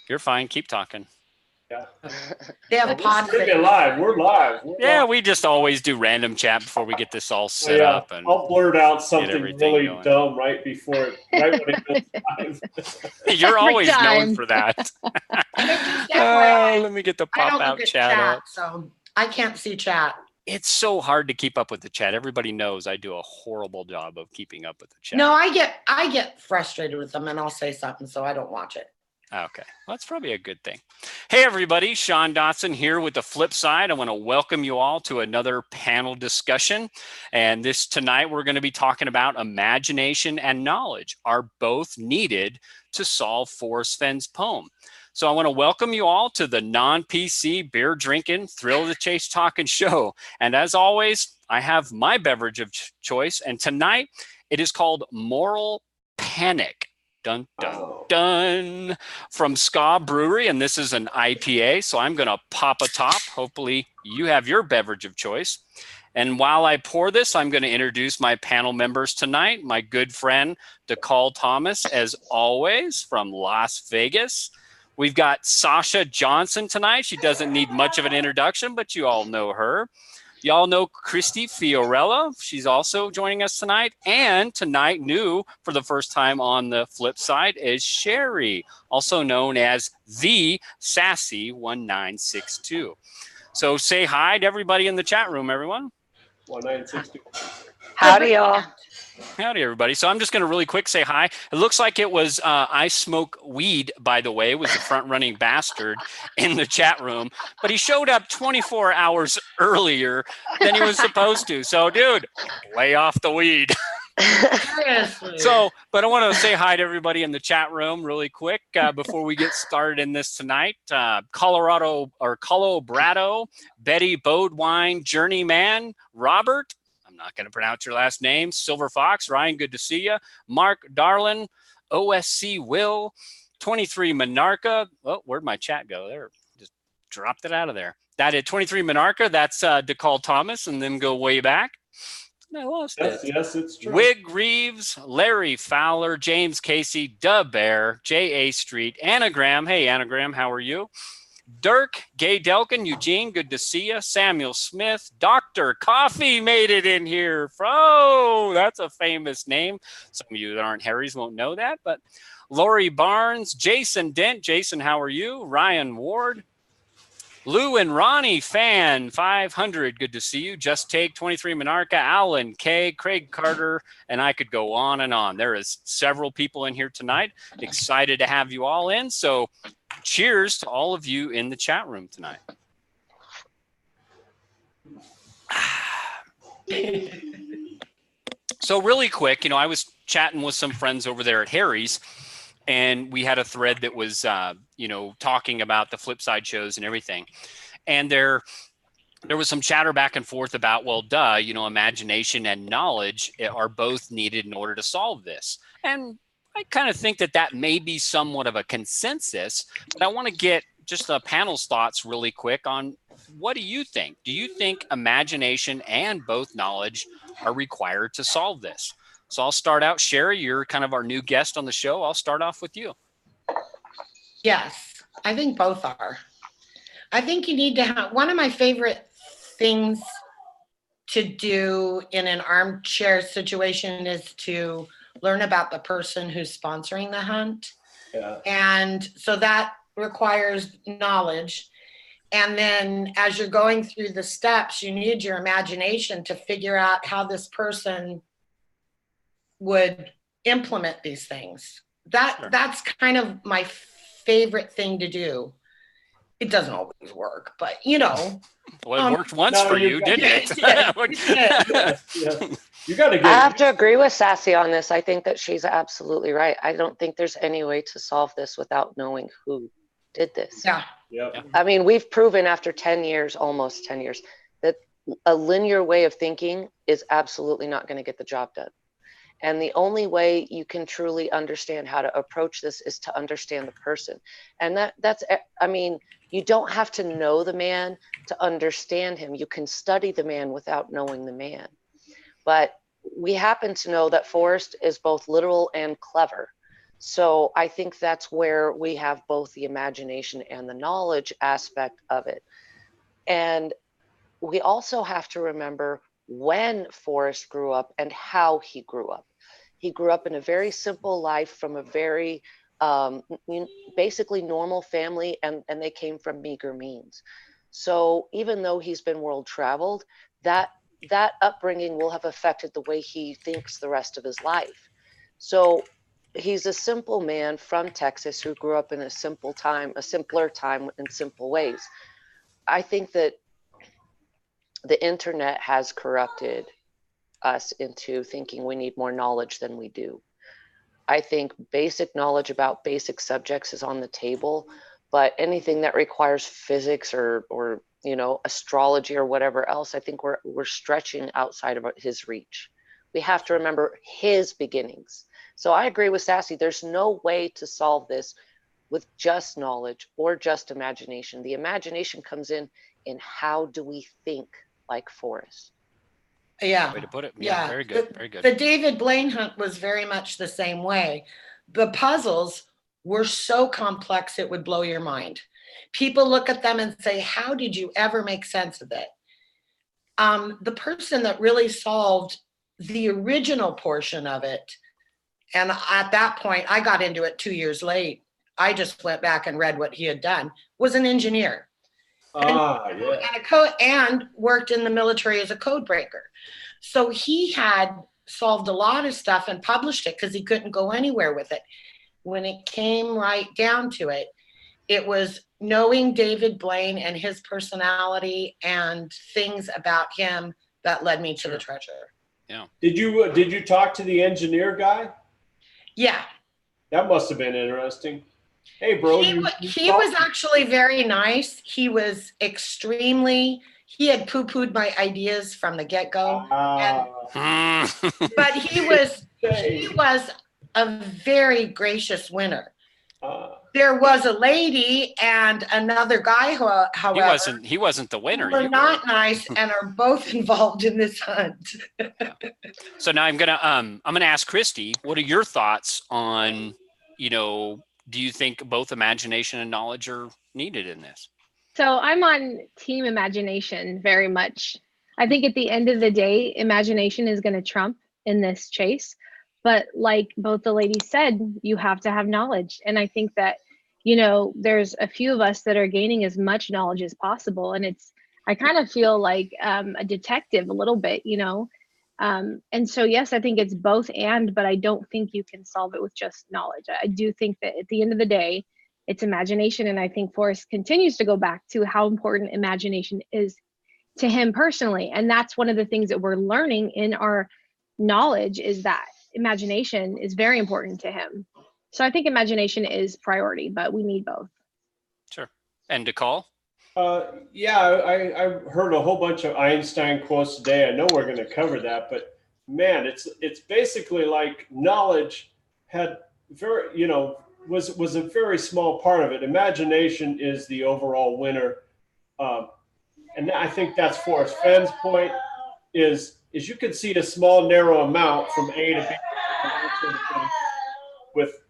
You're fine. Keep talking. Yeah. They have pods. We're live. We're live. Yeah, we just always do random chat before we get this all set up. And I'll blurt out something everything really going. dumb right when it goes live. You're always known for that. Let me get the pop-out chat up. So I can't see chat. It's so hard to keep up with the chat. Everybody knows I do a horrible job of keeping up with the chat. No, I get frustrated with them and I'll say something, so I don't watch it. Okay, well, that's probably a good thing. Hey, everybody, Sean Dotson here with The Flip Side. I want to welcome you all to another panel discussion. And tonight, we're going to be talking about imagination and knowledge are both needed to solve Forrest Fenn's poem. So I want to welcome you all to the non-PC beer drinking, thrill of the chase talking show. And as always, I have my beverage of choice. And tonight, it is called Moral Panic. Dun, dun, dun, from Ska Brewery, and this is an IPA, so I'm going to pop a top. Hopefully, you have your beverage of choice. And while I pour this, I'm going to introduce my panel members tonight. My good friend, DeCall Thomas, as always, from Las Vegas. We've got Sasha Johnson tonight. She doesn't need much of an introduction, but you all know her. Y'all know Christy Fiorella. She's also joining us tonight. And tonight, new for the first time on The Flip Side, is Sherry, also known as the Sassy 1962. So say hi to everybody in the chat room, everyone. 1962. Howdy, y'all. Howdy, everybody. So I'm just going to really quick say hi. It looks like it was I Smoke Weed, by the way, was the front-running bastard in the chat room. But he showed up 24 hours earlier than he was supposed to. So, dude, lay off the weed. But I want to say hi to everybody in the chat room really quick before we get started in this tonight. Colorado, Betty Bodewine, Journeyman, Robert. I'm not going to pronounce your last name. Silver Fox, Ryan, good to see you. Mark Darlin, OSC Will, 23 Monarcha. Oh, where'd my chat go? There, just dropped it out of there. That is 23 Monarcha. That's DeCall Thomas, and then go way back. I lost it. Yes, it's true. Wig Reeves, Larry Fowler, James Casey, Dub Bear, J.A. Street, Anagram. Hey, Anagram, how are you? Dirk, Gay Delkin, Eugene, good to see you. Samuel Smith, Dr. Coffee made it in here. Oh, that's a famous name. Some of you that aren't Harrys won't know that, but Lori Barnes, Jason Dent. Jason, how are you? Ryan Ward, Lou and Ronnie Fan, 500, good to see you. Just Take, 23 Monarcha, Alan K, Craig Carter, and I could go on and on. There is several people in here tonight. Excited to have you all in. So cheers to all of you in the chat room tonight. So really quick, I was chatting with some friends over there at Harry's, and we had a thread that was, talking about the Flip Side shows and everything. And there was some chatter back and forth about, well, imagination and knowledge are both needed in order to solve this. And I kind of think that may be somewhat of a consensus, but I want to get just the panel's thoughts really quick on what do you think? Do you think imagination and both knowledge are required to solve this? So I'll start out. Sherry, you're kind of our new guest on the show. I'll start off with you. Yes, I think both are. I think you need to have, one of my favorite things to do in an armchair situation is to learn about the person who's sponsoring the hunt. Yeah. And so that requires knowledge. And then as you're going through the steps, you need your imagination to figure out how this person would implement these things. That's kind of my favorite thing to do. It doesn't always work, but Well, it worked once for you, didn't it? Yeah. You got to get. I have to agree with Sassy on this. I think that she's absolutely right. I don't think there's any way to solve this without knowing who did this. Yeah. Yep. I mean, we've proven after 10 years, almost 10 years, that a linear way of thinking is absolutely not going to get the job done. And the only way you can truly understand how to approach this is to understand the person. And that's, you don't have to know the man to understand him. You can study the man without knowing the man. But we happen to know that Forrest is both literal and clever. So I think that's where we have both the imagination and the knowledge aspect of it. And we also have to remember when Forrest grew up and how he grew up. He grew up in a very simple life from a very basically normal family, and they came from meager means. So even though he's been world traveled, that upbringing will have affected the way he thinks the rest of his life. So he's a simple man from Texas who grew up in a simpler time in simple ways. I think that the internet has corrupted us into thinking we need more knowledge than we do. I think basic knowledge about basic subjects is on the table, but anything that requires physics or astrology or whatever else, I think we're stretching outside of his reach. We have to remember his beginnings. So I agree with Sassy. There's no way to solve this with just knowledge or just imagination. The imagination comes in how do we think like Forrest? Yeah. Way to put it. Yeah. Very good. Very good. The David Blaine hunt was very much the same way. The puzzles were so complex, it would blow your mind. People look at them and say, how did you ever make sense of it? The person that really solved the original portion of it, and at that point, I got into it 2 years late. I just went back and read what he had done, was an engineer. And worked in the military as a code breaker. So he had solved a lot of stuff and published it because he couldn't go anywhere with it. When it came right down to it, it was knowing David Blaine and his personality and things about him that led me to the treasure. Yeah. Did you talk to the engineer guy? Yeah. That must have been interesting. Hey, bro. He was actually very nice. He was he had poo-pooed my ideas from the get-go. But he was a very gracious winner. There was a lady and another guy who, however, he wasn't the winner. Were not nice and are both involved in this hunt. So now I'm gonna ask Christy, what are your thoughts on, do you think both imagination and knowledge are needed in this? So I'm on team imagination very much. I think at the end of the day, imagination is going to trump in this chase. But like both the ladies said, you have to have knowledge. And I think that, there's a few of us that are gaining as much knowledge as possible. And I kind of feel like a detective a little bit, and so, yes, I think it's both but I don't think you can solve it with just knowledge. I do think that at the end of the day, it's imagination. And I think Forrest continues to go back to how important imagination is to him personally. And that's one of the things that we're learning in our knowledge is that imagination is very important to him. So I think imagination is priority, but we need both. Sure. And Nicole? Yeah, I heard a whole bunch of Einstein quotes today. I know we're going to cover that, but man, it's basically like knowledge had was a very small part of it. Imagination is the overall winner, and I think that's Forrest Fenn's point. Is you can see a small narrow amount from A to B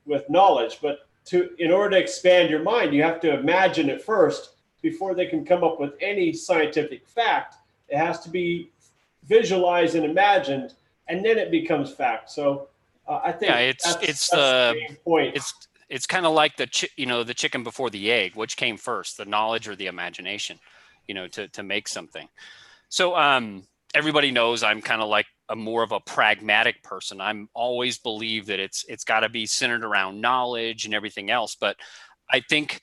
with knowledge, but in order to expand your mind, you have to imagine it first. Before they can come up with any scientific fact, it has to be visualized and imagined, and then it becomes fact. So I think it's the main point. It's kind of like the chicken before the egg. Which came first, the knowledge or the imagination? To make something. So everybody knows I'm kind of like more of a pragmatic person. I'm always believe that it's got to be centered around knowledge and everything else, but I think,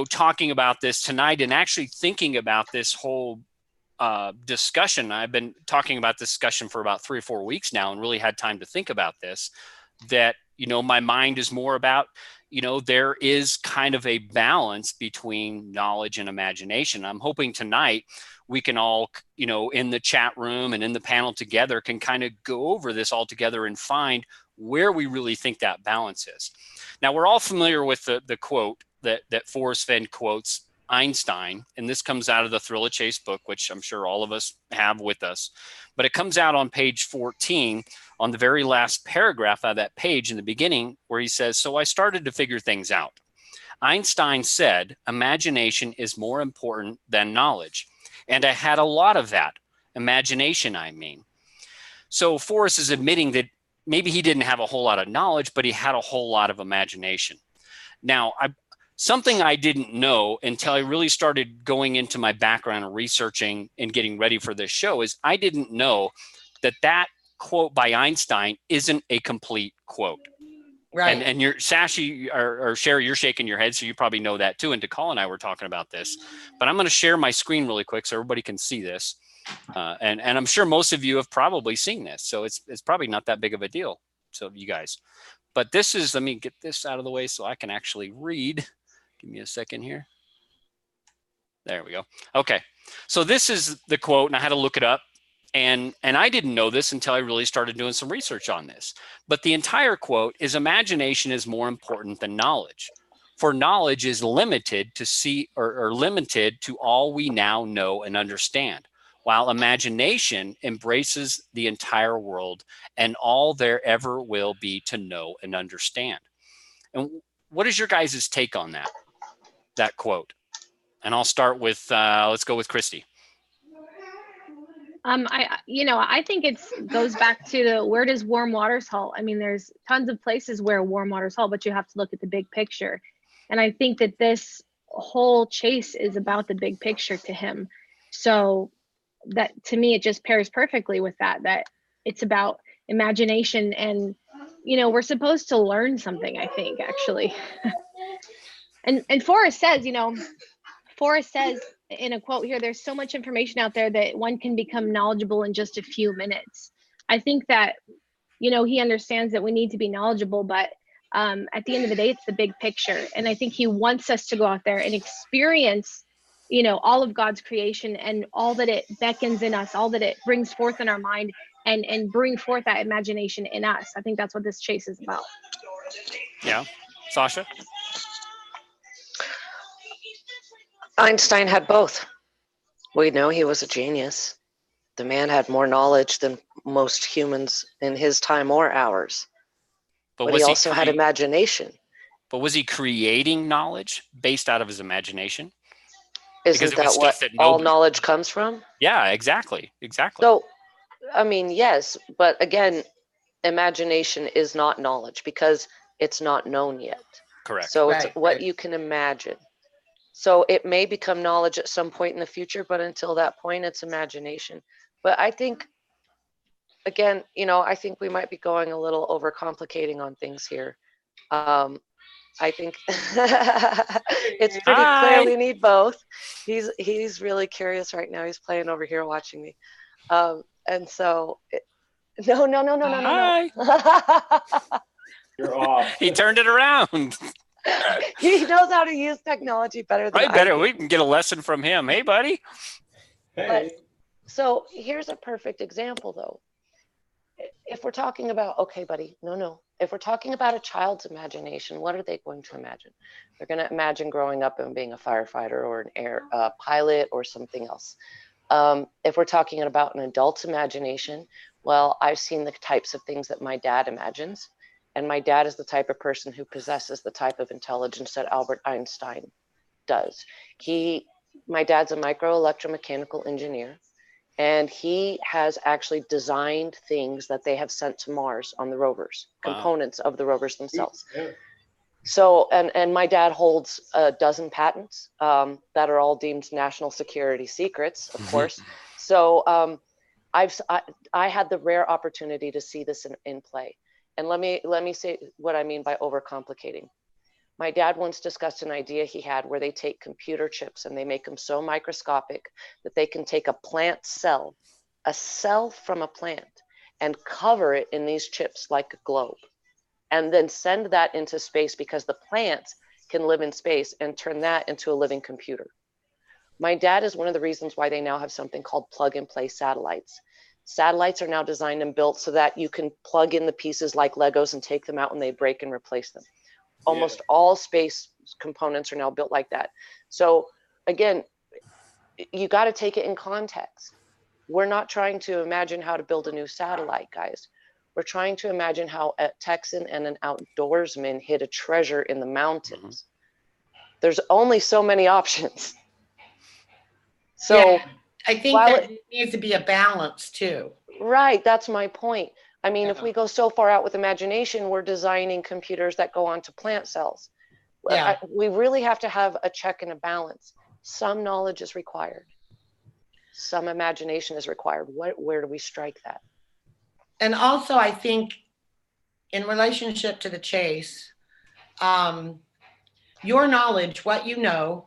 talking about this tonight and actually thinking about this whole discussion, I've been talking about this discussion for about 3 or 4 weeks now and really had time to think about this, that, my mind is more about, there is kind of a balance between knowledge and imagination. I'm hoping tonight we can all, in the chat room and in the panel together can kind of go over this all together and find where we really think that balance is. Now, we're all familiar with the quote that Forrest Fenn quotes, Einstein, and this comes out of the Thrill of Chase book, which I'm sure all of us have with us, but it comes out on page 14 on the very last paragraph of that page in the beginning, where he says, "So I started to figure things out. Einstein said, imagination is more important than knowledge. And I had a lot of that. Imagination, I mean." So Forrest is admitting that maybe he didn't have a whole lot of knowledge, but he had a whole lot of imagination. Now, something I didn't know until I really started going into my background and researching and getting ready for this show is I didn't know that quote by Einstein isn't a complete quote. Right. And you're Sashi or Sherry, you're shaking your head, so you probably know that too. And DeCall and I were talking about this, but I'm going to share my screen really quick so everybody can see this. And I'm sure most of you have probably seen this, so it's probably not that big of a deal. So you guys, but this is, let me get this out of the way so I can actually read. Give me a second here. There we go. Okay. So this is the quote, and I had to look it up. And I didn't know this until I really started doing some research on this. But the entire quote is, imagination is more important than knowledge. For knowledge is limited to limited to all we now know and understand, while imagination embraces the entire world and all there ever will be to know and understand. And what is your guys' take on that quote? And I'll start with, let's go with Christy. I think goes back to where does warm waters halt? I mean, there's tons of places where warm waters halt, but you have to look at the big picture. And I think that this whole chase is about the big picture to him. So that, to me, it just pairs perfectly with that it's about imagination. And, we're supposed to learn something, I think, actually. and Forrest says, in a quote here, there's so much information out there that one can become knowledgeable in just a few minutes. I think that, he understands that we need to be knowledgeable, but at the end of the day, it's the big picture. And I think he wants us to go out there and experience, all of God's creation and all that it beckons in us, all that it brings forth in our mind, and bring forth that imagination in us. I think that's what this chase is about. Yeah. Sasha? Einstein had both. We know he was a genius. The man had more knowledge than most humans in his time or ours. But he also had imagination. But was he creating knowledge based out of his imagination? Isn't that what all knowledge comes from? Yeah, exactly. So, I mean, yes, but again, imagination is not knowledge because it's not known yet. Correct. So it's what you can imagine. So it may become knowledge at some point in the future, but until that point, it's imagination. But I think, again, I think we might be going a little overcomplicating on things here. I think it's pretty clear we need both. He's really curious right now. He's playing over here watching me. And so, no. You're off. He turned it around. He knows how to use technology better than I do. We can get a lesson from him. Hey, buddy. Hey. So here's a perfect example, though. If we're talking about, okay, buddy, no. If we're talking about a child's imagination, what are they going to imagine? They're going to imagine growing up and being a firefighter or an air pilot or something else. If we're talking about an adult's imagination, well, I've seen the types of things that my dad imagines. And my dad is the type of person who possesses the type of intelligence that Albert Einstein does. My dad's a microelectromechanical engineer, and he has actually designed things that they have sent to Mars on the rovers, components of the rovers themselves. Yeah. So, and my dad holds a dozen patents that are all deemed national security secrets, of course. So I had the rare opportunity to see this in play. And let me say what I mean by overcomplicating. My dad once discussed an idea he had where they take computer chips and they make them so microscopic that they can take a plant cell, a cell from a plant, and cover it in these chips like a globe, and then send that into space because the plant can live in space and turn that into a living computer. My dad is one of the reasons why they now have something called plug and play satellites. Satellites are now designed and built so that you can plug in the pieces like Legos and take them out when they break and replace them. Almost all space components are now built like that. So again, you got to take it in context. We're not trying to imagine how to build a new satellite, guys. We're trying to imagine how a Texan and an outdoorsman hid a treasure in the mountains. There's only so many options. So yeah, I think there needs to be a balance too. Right, that's my point. I mean, if we go so far out with imagination, we're designing computers that go onto plant cells. Yeah. We really have to have a check and a balance. Some knowledge is required. Some imagination is required. Where do we strike that? And also, I think in relationship to the chase, your knowledge, what you know,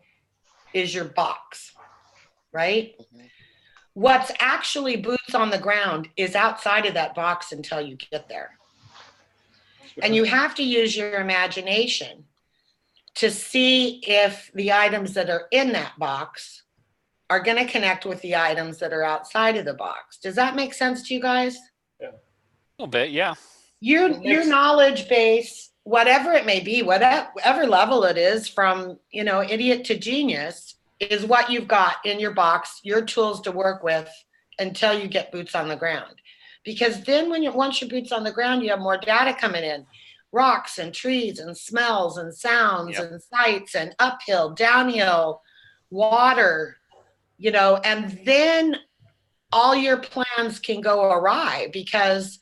is your box, right? Mm-hmm. What's actually boots on the ground is outside of that box until you get there. Sure. And you have to use your imagination to see if the items that are in that box are going to connect with the items that are outside of the box. Does that make sense to you guys? Yeah. A little bit, yeah. Your knowledge base, whatever it may be, whatever level it is, from, you know, idiot to genius, is what you've got in your box, your tools to work with until you get boots on the ground. Because then once your boots on the ground, you have more data coming in. Rocks and trees and smells and sounds and sights and uphill, downhill, water, you know, and then all your plans can go awry, because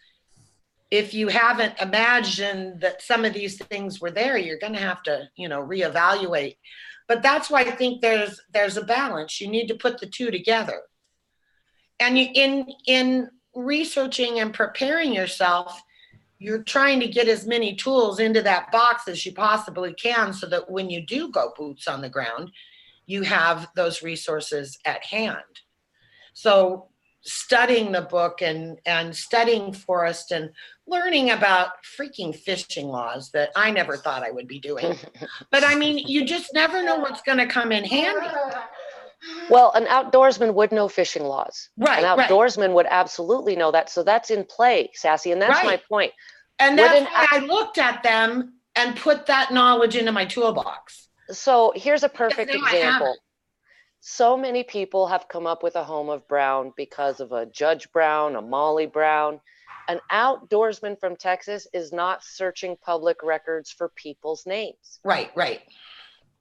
if you haven't imagined that some of these things were there, you're going to have to, you know, reevaluate. But that's why I think there's a balance. You need to put the two together. And in researching and preparing yourself, you're trying to get as many tools into that box as you possibly can, so that when you do go boots on the ground, you have those resources at hand. So studying the book and studying Forrest and learning about freaking fishing laws that I never thought I would be doing. But I mean, you just never know what's going to come in handy. Well, an outdoorsman would know fishing laws. Right. An outdoorsman would absolutely know that. So that's in play, Sassy. And that's my point. And that's why I looked at them and put that knowledge into my toolbox. So here's a perfect example. So many people have come up with a home of Brown because of a Judge Brown, a Molly Brown. An outdoorsman from Texas is not searching public records for people's names. Right, right.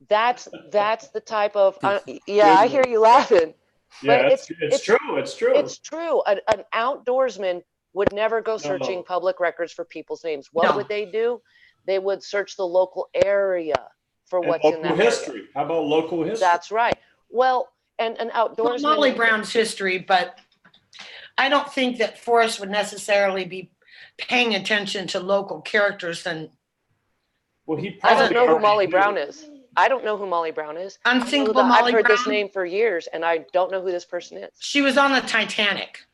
That's the type of, I hear you laughing. Yeah, but it's true. It's true. It's true. An outdoorsman would never go searching public records for people's names. What would they do? They would search the local area for what's in that history. area. How about local history? That's right. Well, and an outdoorsman. Molly Brown's history, but I don't think that Forrest would necessarily be paying attention to local characters. And I don't know who Molly Brown is. I don't know who Molly Brown is. Unsinkable Molly Brown. I've heard this name for years, and I don't know who this person is. She was on the Titanic,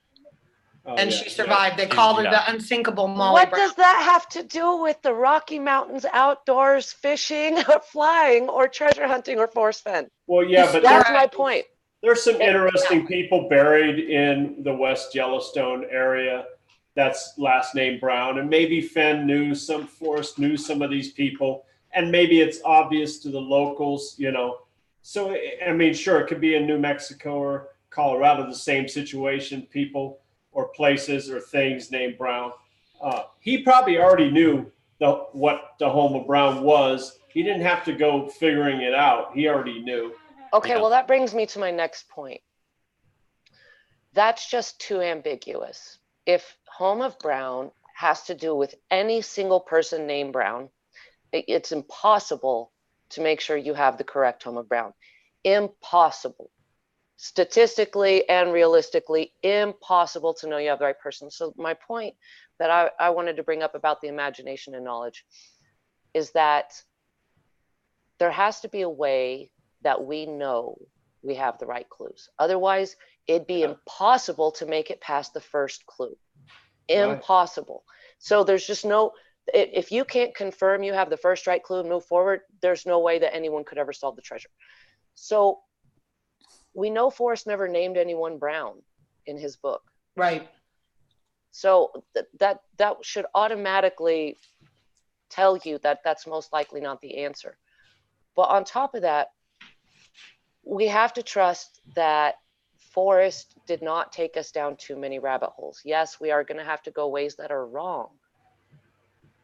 and she survived. They called her the Unsinkable Molly Brown. What does that have to do with the Rocky Mountains outdoors, fishing, or flying, or treasure hunting, or Forrest Fenn? Well, yeah, but that's my point. There's some interesting people buried in the West Yellowstone area. That's last name Brown, and maybe Fenn knew some, Forrest knew some of these people. And maybe it's obvious to the locals, you know. So, I mean, sure, it could be in New Mexico or Colorado, the same situation, people or places or things named Brown. He probably already knew what the home of Brown was. He didn't have to go figuring it out. He already knew. Okay, well, that brings me to my next point. That's just too ambiguous. If home of Brown has to do with any single person named Brown, it's impossible to make sure you have the correct home of Brown. Impossible. Statistically and realistically, impossible to know you have the right person. So my point that I wanted to bring up about the imagination and knowledge is that there has to be a way that we know we have the right clues. Otherwise, it'd be impossible to make it past the first clue. Impossible. So there's just no... If you can't confirm you have the first right clue and move forward, there's no way that anyone could ever solve the treasure. So we know Forrest never named anyone Brown in his book. Right. So that should automatically tell you that that's most likely not the answer. But on top of that, we have to trust that Forrest did not take us down too many rabbit holes. Yes, we are going to have to go ways that are wrong,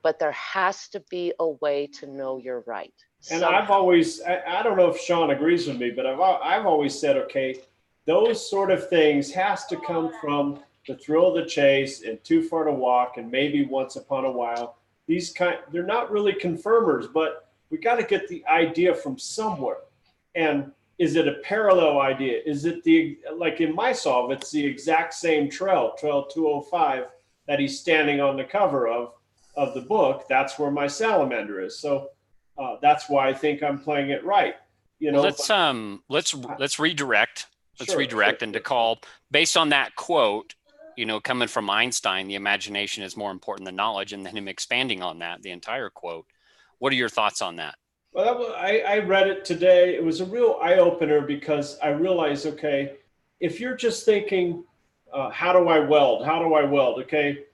but there has to be a way to know you're right. And somehow. I've always, I don't know if Sean agrees with me, but I've always said, okay, those sort of things has to come from the thrill of the chase and Too Far to Walk and maybe Once Upon a While. They're not really confirmers, but we got to get the idea from somewhere. And is it a parallel idea? Is it like in my solve, it's the exact same trail 205 that he's standing on the cover of the book. That's where my salamander is. So that's why I think I'm playing it right. You know, let's redirect. Let's redirect and to call based on that quote, you know, coming from Einstein, the imagination is more important than knowledge, and then him expanding on that, the entire quote. What are your thoughts on that? Well, I read it today. It was a real eye opener because I realized, okay, if you're just thinking, how do I weld? How do I weld? Okay,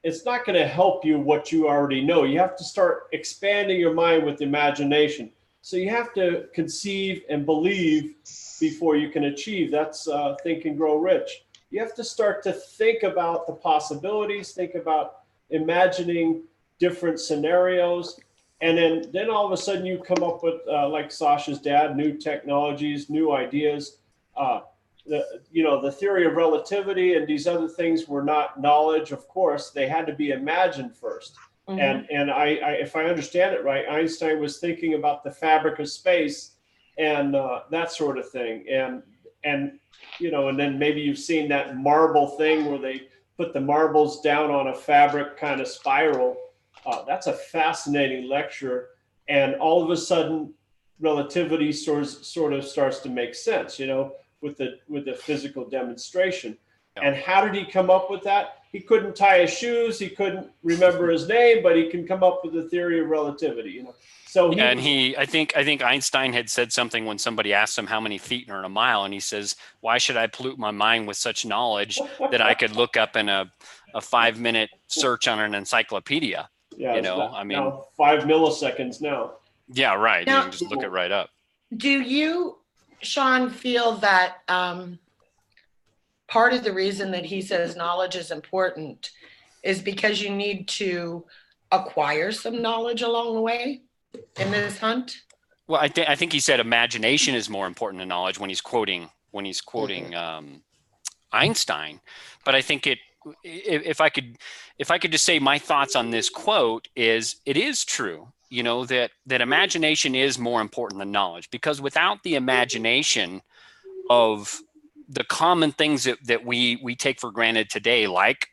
it's not going to help you what you already know. You have to start expanding your mind with imagination. So you have to conceive and believe before you can achieve. That's Think and Grow Rich. You have to start to think about the possibilities, think about imagining different scenarios. And then all of a sudden you come up with, like Sasha's dad, new technologies, new ideas. The theory of relativity and these other things were not knowledge, of course. They had to be imagined first. Mm-hmm. And I, if I understand it right, Einstein was thinking about the fabric of space and that sort of thing. And then maybe you've seen that marble thing where they put the marbles down on a fabric kind of spiral. That's a fascinating lecture. And all of a sudden, relativity sort of starts to make sense, with the physical demonstration. Yeah. And how did he come up with that? He couldn't tie his shoes. He couldn't remember his name, but he can come up with the theory of relativity, So I think Einstein had said something when somebody asked him how many feet are in a mile, and he says, "Why should I pollute my mind with such knowledge that I could look up in a 5-minute search on an encyclopedia?" Yeah, now 5 milliseconds now. Yeah, right. Now, you can just look it right up. Do you, Sean, feel that part of the reason that he says knowledge is important is because you need to acquire some knowledge along the way in this hunt? Well, I think he said imagination is more important than knowledge when he's quoting Einstein. But I think if I could just say my thoughts on this quote is, it is true, that imagination is more important than knowledge, because without the imagination of the common things that we take for granted today, like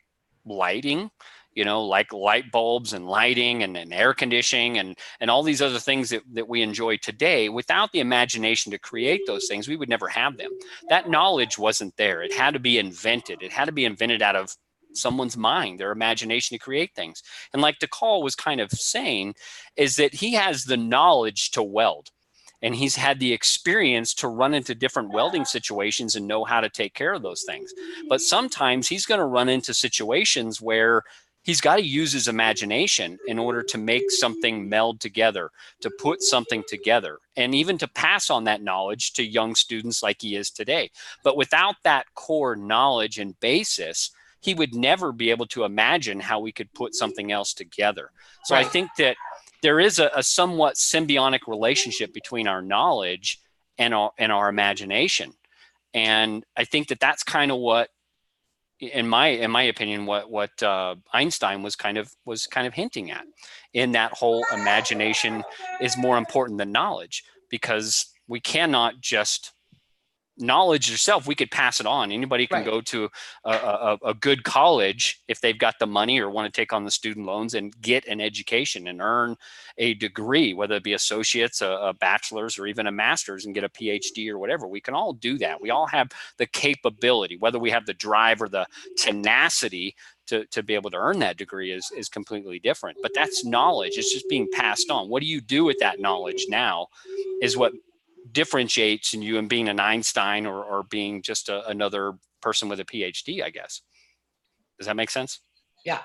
lighting, like light bulbs and lighting and air conditioning and all these other things that we enjoy today, without the imagination to create those things, we would never have them. That knowledge wasn't there. It had to be invented. It had to be invented out of someone's mind, their imagination to create things. And like DeCall was kind of saying, is that he has the knowledge to weld. And he's had the experience to run into different welding situations and know how to take care of those things. But sometimes he's going to run into situations where he's got to use his imagination in order to make something meld together, to put something together, and even to pass on that knowledge to young students like he is today. But without that core knowledge and basis, he would never be able to imagine how we could put something else together. So right. I think that there is a somewhat symbiotic relationship between our knowledge and our imagination. And I think that that's kind of what, in my opinion, what Einstein was kind of hinting at, in that whole imagination is more important than knowledge, because we cannot just knowledge yourself. We could pass it on. Anybody can go to a good college if they've got the money or want to take on the student loans and get an education and earn a degree, whether it be associates, a bachelor's, or even a master's, and get a PhD or whatever. We can all do that. We all have the capability. Whether we have the drive or the tenacity to be able to earn that degree is completely different. But that's knowledge. It's just being passed on. What do you do with that knowledge now is what differentiates in you and being an Einstein or being just another person with a PhD, I guess. Does that make sense? Yeah.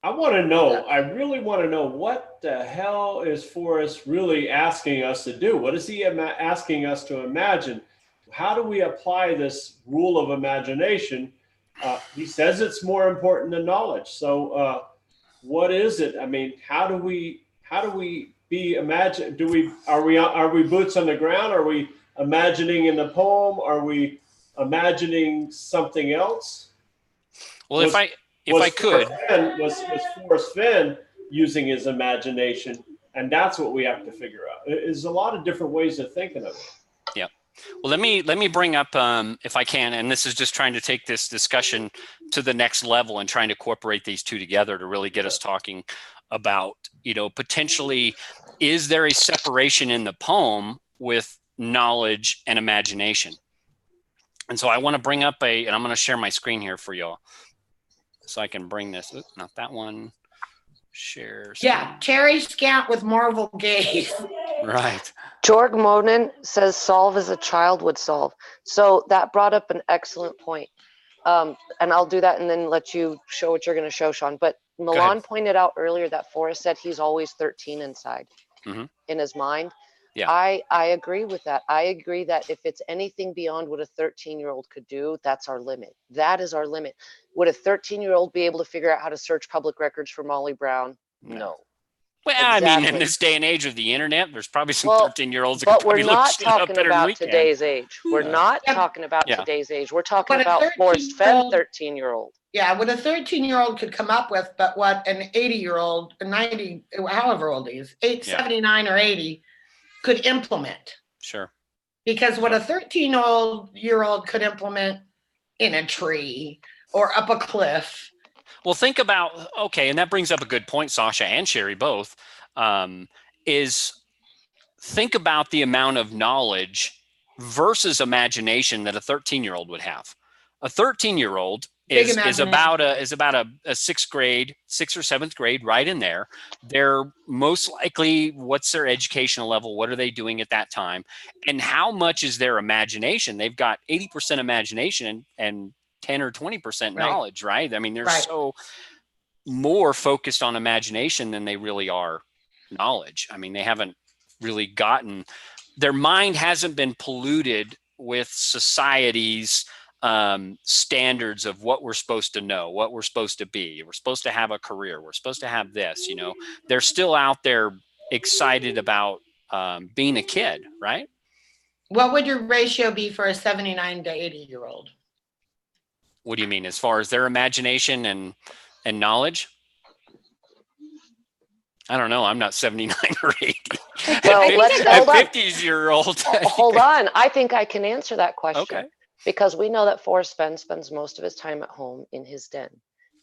I want to know, I really want to know, what the hell is Forrest really asking us to do? What is he asking us to imagine? How do we apply this rule of imagination? He says it's more important than knowledge. So what is it? I mean, how do we be imagine? Are we boots on the ground? Are we imagining in the poem? Are we imagining something else? Well, if I could, Was Forrest Fenn using his imagination? And that's what we have to figure out. There's a lot of different ways of thinking of it. yeah. Well, let me bring up, if I can, and this is just trying to take this discussion to the next level and trying to incorporate these two together to really get us talking about, potentially, is there a separation in the poem with knowledge and imagination? And so I want to bring up and I'm going to share my screen here for y'all so I can bring this. Oops, not that one. Share screen. Yeah, Cherry Scant with Marvel gaze. Right. Jorg Monin says solve as a child would solve. So that brought up an excellent point. And I'll do that and then let you show what you're going to show, Sean. But Milan pointed out earlier that Forrest said he's always 13 inside in his mind. Yeah. I agree with that. I agree that if it's anything beyond what a 13-year-old could do, that's our limit. That is our limit. Would a 13-year-old be able to figure out how to search public records for Molly Brown? No. Well, Exactly. I mean, in this day and age of the internet, there's probably some 13-year-olds that but could probably we're not look shit up talking better than we about can. today's age. We're not talking about today's age. We're talking about Forrest Fenn, 13-year-old. Yeah, what a 13-year-old could come up with, but what an 80-year-old, 90, however old he is, 79 or 80, could implement. Sure. Because what a 13-year-old could implement in a tree or up a cliff. Well, think about, and that brings up a good point, Sasha and Sherry both, is think about the amount of knowledge versus imagination that a 13-year-old would have. A 13-year-old is about a sixth or seventh grade, right in there. They're most likely, what's their educational level? What are they doing at that time? And how much is their imagination? They've got 80% imagination and 10 or 20% knowledge, right? I mean, they're so more focused on imagination than they really are knowledge. I mean, they haven't really gotten, their mind hasn't been polluted with society's standards of what we're supposed to know, what we're supposed to be. We're supposed to have a career. We're supposed to have this, they're still out there excited about being a kid, right? What would your ratio be for a 79 to 80-year-old? What do you mean, as far as their imagination and knowledge? I don't know. I'm not 79 or 80. Well, let's hold on. 50-year-old. Hold on. I think I can answer that question. Okay. Because we know that Forrest Fenn spends most of his time at home in his den.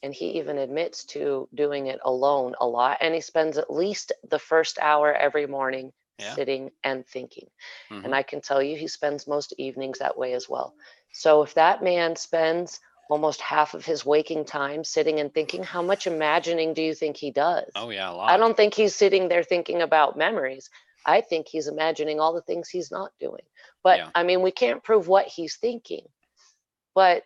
And he even admits to doing it alone a lot. And he spends at least the first hour every morning sitting and thinking. And I can tell you he spends most evenings that way as well. So if that man spends almost half of his waking time sitting and thinking, how much imagining do you think he does? Oh, yeah, a lot. I don't think he's sitting there thinking about memories. I think he's imagining all the things he's not doing. But I mean, we can't prove what he's thinking. But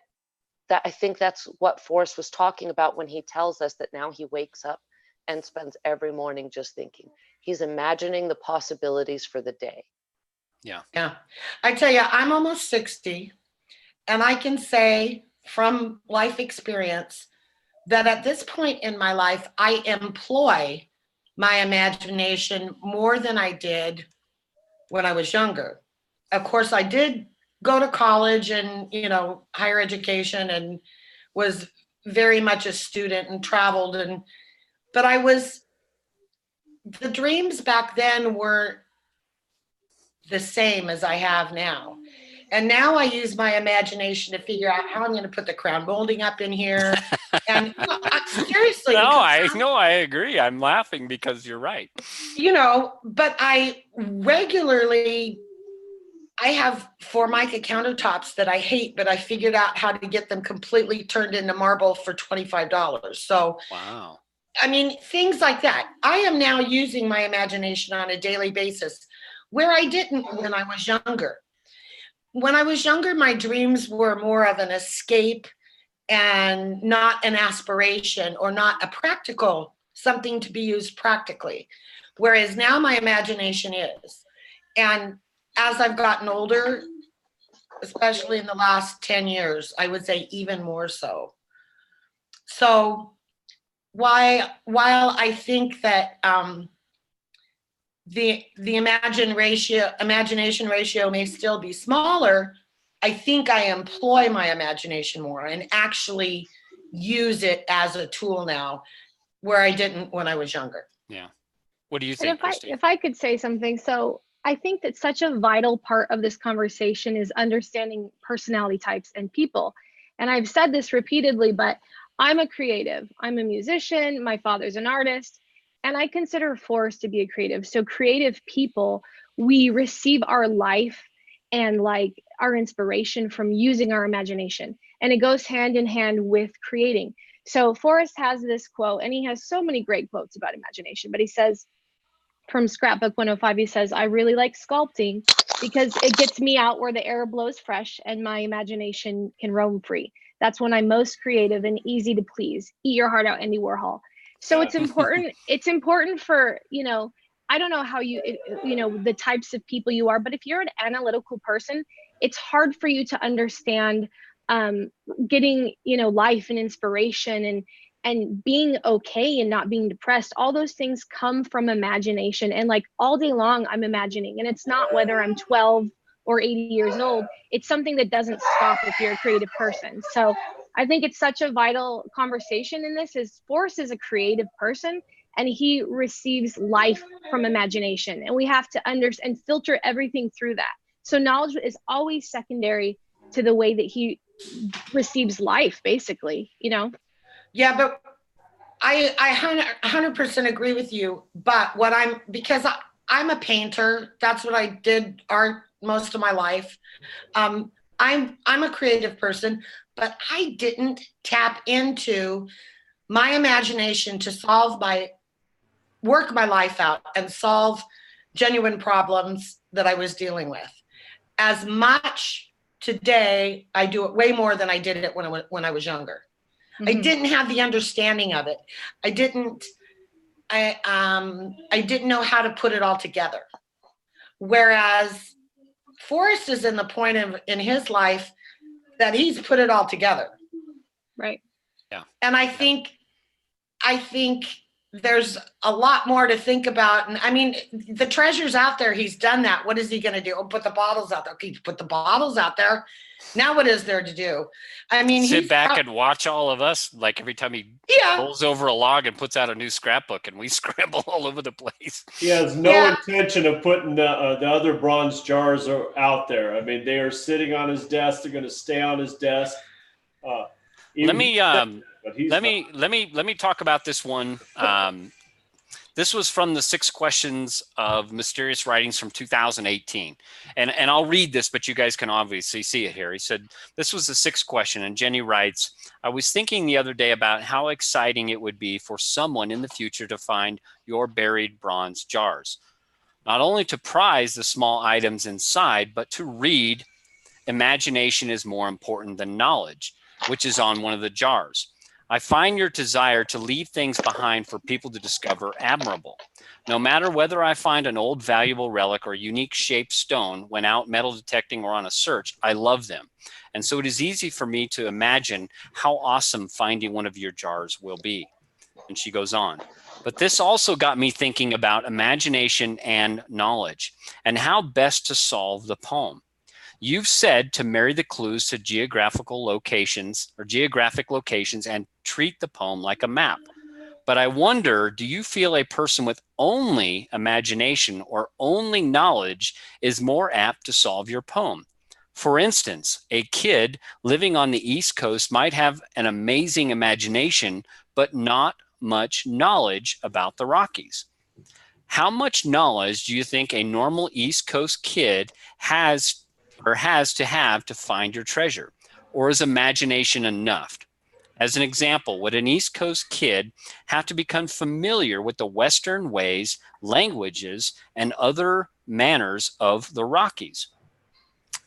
I think that's what Forrest was talking about when he tells us that now he wakes up and spends every morning just thinking. He's imagining the possibilities for the day. Yeah. Yeah. I tell you, I'm almost 60, and I can say from life experience that at this point in my life, I employ my imagination more than I did when I was younger. Of course, I did go to college and, higher education, and was very much a student and traveled. But the dreams back then were the same as I have now. And now I use my imagination to figure out how I'm going to put the crown molding up in here. And seriously. I agree. I'm laughing because you're right. But I regularly, I have Formica countertops that I hate, but I figured out how to get them completely turned into marble for $25. So, wow. I mean, things like that. I am now using my imagination on a daily basis where I didn't when I was younger. When I was younger, my dreams were more of an escape and not an aspiration or not a practical, something to be used practically. Whereas now my imagination is. And as I've gotten older, especially in the last 10 years, I would say even more so. So while I think that the imagination ratio may still be smaller, I think I employ my imagination more and actually use it as a tool now, where I didn't when I was younger. Yeah. What do you think, Christy? If I could say something, so I think that such a vital part of this conversation is understanding personality types and people. And I've said this repeatedly, but I'm a creative. I'm a musician. My father's an artist. And I consider Forrest to be a creative. So creative people, we receive our life and like our inspiration from using our imagination. And it goes hand in hand with creating. So Forrest has this quote, and he has so many great quotes about imagination, but he says, from Scrapbook 105, he says, I really like sculpting because it gets me out where the air blows fresh and my imagination can roam free. That's when I'm most creative and easy to please. Eat your heart out, Andy Warhol. So it's important. It's important for, you know, I don't know how you know, the types of people you are, but if you're an analytical person, it's hard for you to understand getting, you know, life and inspiration and being okay and not being depressed. All those things come from imagination. And like all day long, I'm imagining, and it's not whether I'm 12 or 80 years old. It's something that doesn't stop if you're a creative person. So I think it's such a vital conversation in this. Is Forrest is a creative person and he receives life from imagination, and we have to understand and filter everything through that. So knowledge is always secondary to the way that he receives life, basically, you know? Yeah, but I 100% agree with you. But because I'm a painter, that's what I did art most of my life. I'm a creative person, but I didn't tap into my imagination to work my life out and solve genuine problems that I was dealing with. As much today, I do it way more than I did it when I was younger. Mm-hmm. I didn't have the understanding of it. I didn't know how to put it all together. Whereas Forrest is in the point in his life that he's put it all together. Right. Yeah. And I think there's a lot more to think about. And I mean, the treasure's out there. He's done that. What is he going to do? Oh, put the bottles out there. Okay, put the bottles out there. Now what is there to do? I mean, sit back and watch all of us. Like every time he pulls over a log and puts out a new scrapbook, and we scramble all over the place. He has no intention of putting the other bronze jars out there. I mean, they are sitting on his desk. They're going to stay on his desk. Let me talk about this one. This was from the 6 questions of mysterious writings from 2018. And I'll read this, but you guys can obviously see it here. He said, this was the 6th question. And Jenny writes, I was thinking the other day about how exciting it would be for someone in the future to find your buried bronze jars. Not only to prize the small items inside, but to read, imagination is more important than knowledge, which is on one of the jars. I find your desire to leave things behind for people to discover admirable. No matter whether I find an old valuable relic or unique shaped stone when out metal detecting or on a search, I love them. And so it is easy for me to imagine how awesome finding one of your jars will be. And she goes on. But this also got me thinking about imagination and knowledge and how best to solve the poem. You've said to marry the clues to geographic locations and treat the poem like a map. But I wonder, do you feel a person with only imagination or only knowledge is more apt to solve your poem? For instance, a kid living on the East Coast might have an amazing imagination, but not much knowledge about the Rockies. How much knowledge do you think a normal East Coast kid has to have to find your treasure? Or is imagination enough? As an example, would an East Coast kid have to become familiar with the Western ways, languages, and other manners of the Rockies?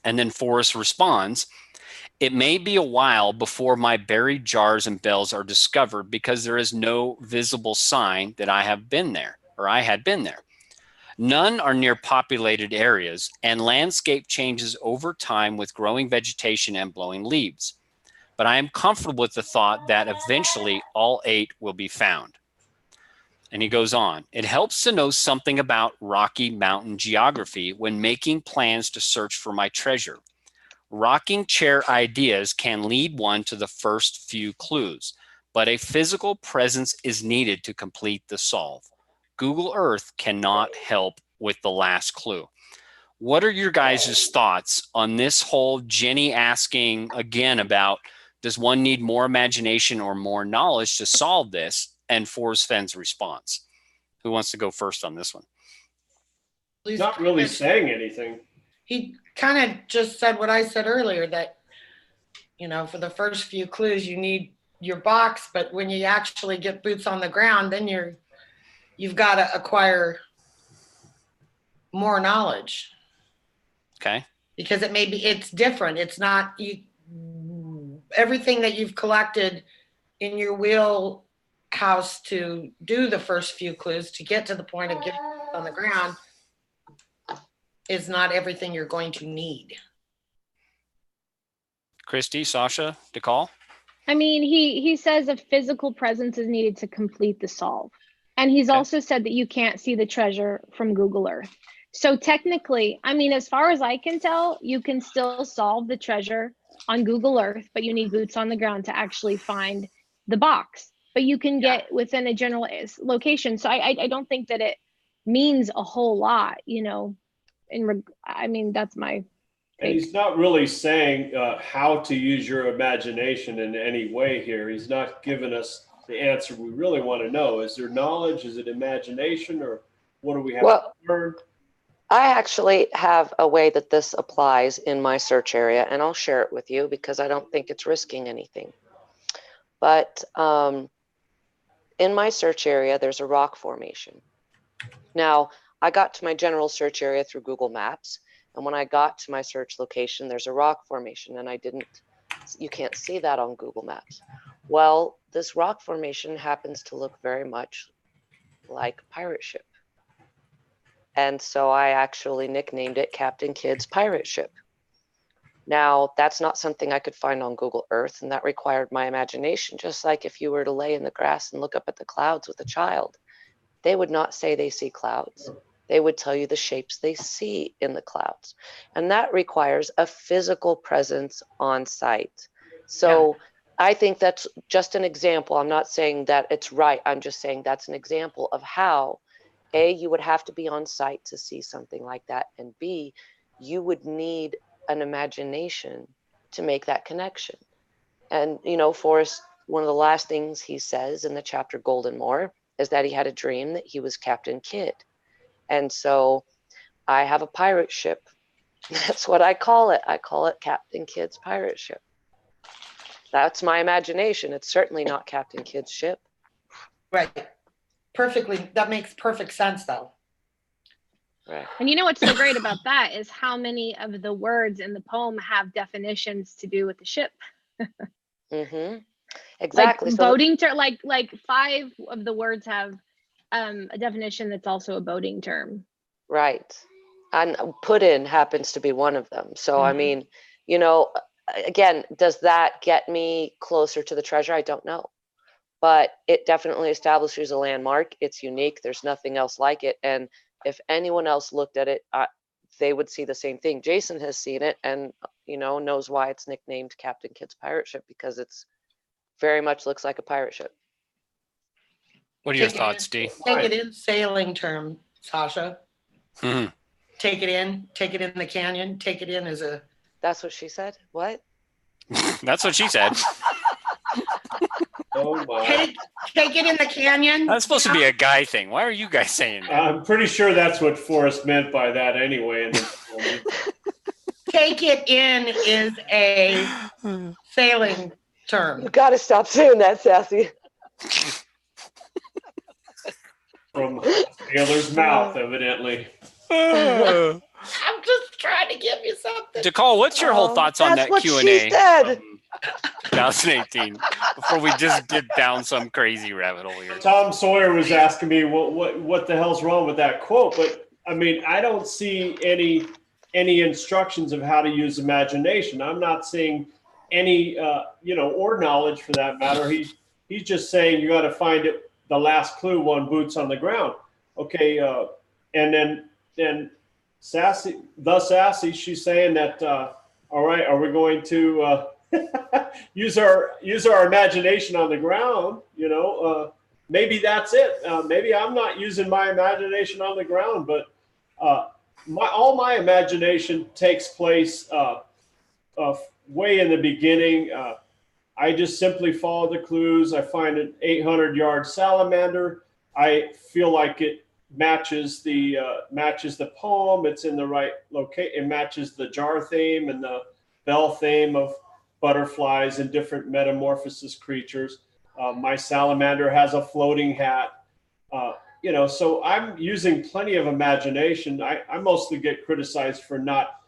And then Forrest responds, It may be a while before my buried jars and bells are discovered because there is no visible sign that I have been there or I had been there. None are near populated areas, and landscape changes over time with growing vegetation and blowing leaves. But I am comfortable with the thought that eventually all 8 will be found. And he goes on, it helps to know something about Rocky Mountain geography when making plans to search for my treasure. Rocking chair ideas can lead one to the first few clues, but a physical presence is needed to complete the solve. Google Earth cannot help with the last clue. What are your guys' thoughts on this whole Jenny asking again about, does one need more imagination or more knowledge to solve this? And Forrest Fenn's response. Who wants to go first on this one? He's not really saying anything. He kind of just said what I said earlier, that, you know, for the first few clues, you need your box, but when you actually get boots on the ground, then you've got to acquire more knowledge. Okay. Because it's different. It's not everything that you've collected in your wheelhouse to do the first few clues to get to the point of getting on the ground is not everything you're going to need. Christy, Sasha, DeCall? I mean, he says a physical presence is needed to complete the solve. And he's also said that you can't see the treasure from Google Earth. So technically, I mean, as far as I can tell, you can still solve the treasure on Google Earth, but you need boots on the ground to actually find the box. But you can get within a general location. So I don't think that it means a whole lot, you know. I mean, that's my take. And he's not really saying how to use your imagination in any way here. He's not giving us the answer we really want to know. Is there knowledge? Is it imagination? Or what do we have to learn? I actually have a way that this applies in my search area, and I'll share it with you because I don't think it's risking anything. But in my search area, there's a rock formation. Now, I got to my general search area through Google Maps. And when I got to my search location, there's a rock formation, and you can't see that on Google Maps. Well, this rock formation happens to look very much like a pirate ship. And so I actually nicknamed it Captain Kidd's Pirate Ship. Now, that's not something I could find on Google Earth, and that required my imagination, just like if you were to lay in the grass and look up at the clouds with a child. They would not say they see clouds. They would tell you the shapes they see in the clouds. And that requires a physical presence on site. So I think that's just an example. I'm not saying that it's right. I'm just saying that's an example of how, A, you would have to be on site to see something like that. And B, you would need an imagination to make that connection. And, you know, Forrest, one of the last things he says in the chapter Golden Moor is that he had a dream that he was Captain Kidd. And so I have a pirate ship. That's what I call it. I call it Captain Kidd's Pirate Ship. That's my imagination. It's certainly not Captain Kidd's ship. Right. Perfectly. That makes perfect sense, though. Right. And you know what's so great about that is how many of the words in the poem have definitions to do with the ship. Mm-hmm. Exactly. Like boating term, like 5 of the words have a definition that's also a boating term. Right. And put in happens to be one of them. So, I mean, you know, again, does that get me closer to the treasure? I don't know. But it definitely establishes a landmark. It's unique. There's nothing else like it. And if anyone else looked at it, they would see the same thing. Jason has seen it and, you know, knows why it's nicknamed Captain Kidd's Pirate Ship, because it's very much looks like a pirate ship. What are your thoughts, Dee? Take it in sailing term, Sasha. Mm-hmm. Take it in the canyon, take it in as a... That's what she said? What? That's what she said. Oh my. Take it in the canyon. That's supposed to be a guy thing. Why are you guys saying that? I'm pretty sure that's what Forrest meant by that anyway. Take it in is a sailing term. You got to stop saying that, Sassy. From Taylor's mouth, evidently. I'm just trying to give you something. DeCall, what's your whole thoughts on that That's Q&A? what she said. 2018, before we just get down some crazy rabbit hole here. Tom Sawyer was asking me what the hell's wrong with that quote, but I mean, I don't see any instructions of how to use imagination. I'm not seeing any, or knowledge for that matter. He's just saying you got to find it. The last clue, one boots on the ground. Okay, and then Sassy, she's saying that. All right, are we going to use our imagination on the ground? Maybe that's it. Maybe I'm not using my imagination on the ground, but all my imagination takes place way in the beginning. I just simply follow the clues. I find an 800-yard salamander. I feel like it matches the poem. It's in the right location. It matches the jar theme and the bell theme of butterflies and different metamorphosis creatures. My salamander has a floating hat. So I'm using plenty of imagination. I mostly get criticized for not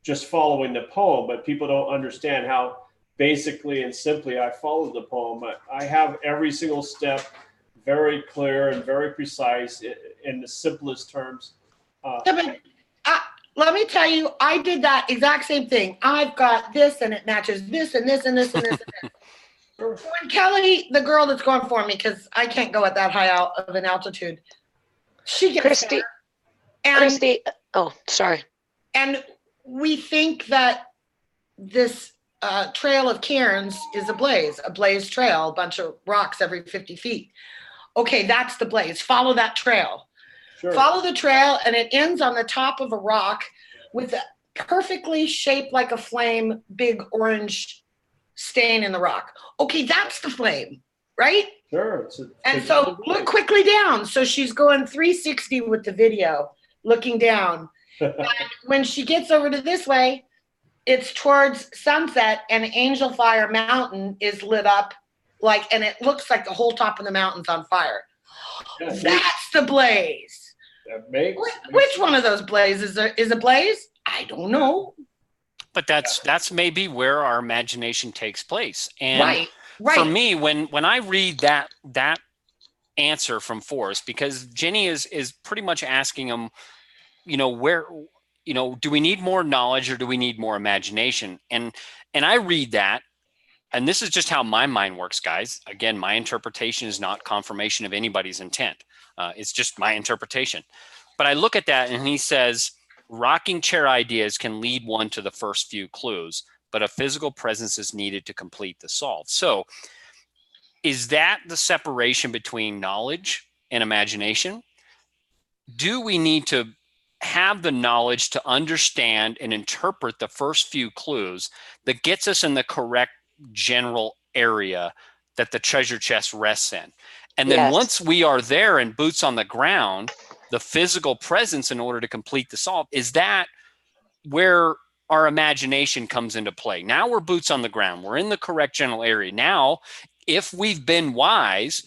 just following the poem, but people don't understand how basically and simply I follow the poem. I have every single step very clear and very precise in the simplest terms. Let me tell you, I did that exact same thing. I've got this and it matches this and this and this and this and this. When Kelly, the girl that's going for me, because I can't go at that high out of an altitude, she gets Christy, oh, sorry. And we think that this trail of cairns is a blaze trail, a bunch of rocks every 50 feet. Okay, that's the blaze. Follow that trail. Sure. Follow the trail, and it ends on the top of a rock with a perfectly shaped like a flame, big orange stain in the rock. Okay, that's the flame, right? Sure. So look quickly down. So she's going 360 with the video, looking down. And when she gets over to this way, it's towards sunset, and Angel Fire Mountain is lit up and it looks like the whole top of the mountain's on fire. Yeah, that's the blaze. That makes Which one of those blazes is a blaze? I don't know. But that's maybe where our imagination takes place. And right. For me, when I read that answer from Forrest, because Jenny is pretty much asking him, where, do we need more knowledge or do we need more imagination? And I read that, and this is just how my mind works, guys. Again, my interpretation is not confirmation of anybody's intent. It's just my interpretation. But I look at that, and he says, rocking chair ideas can lead one to the first few clues, but a physical presence is needed to complete the solve. So is that the separation between knowledge and imagination? Do we need to have the knowledge to understand and interpret the first few clues that gets us in the correct general area that the treasure chest rests in? And then once we are there and boots on the ground, the physical presence in order to complete the solve, is that where our imagination comes into play? Now we're boots on the ground. We're in the correct general area. Now, if we've been wise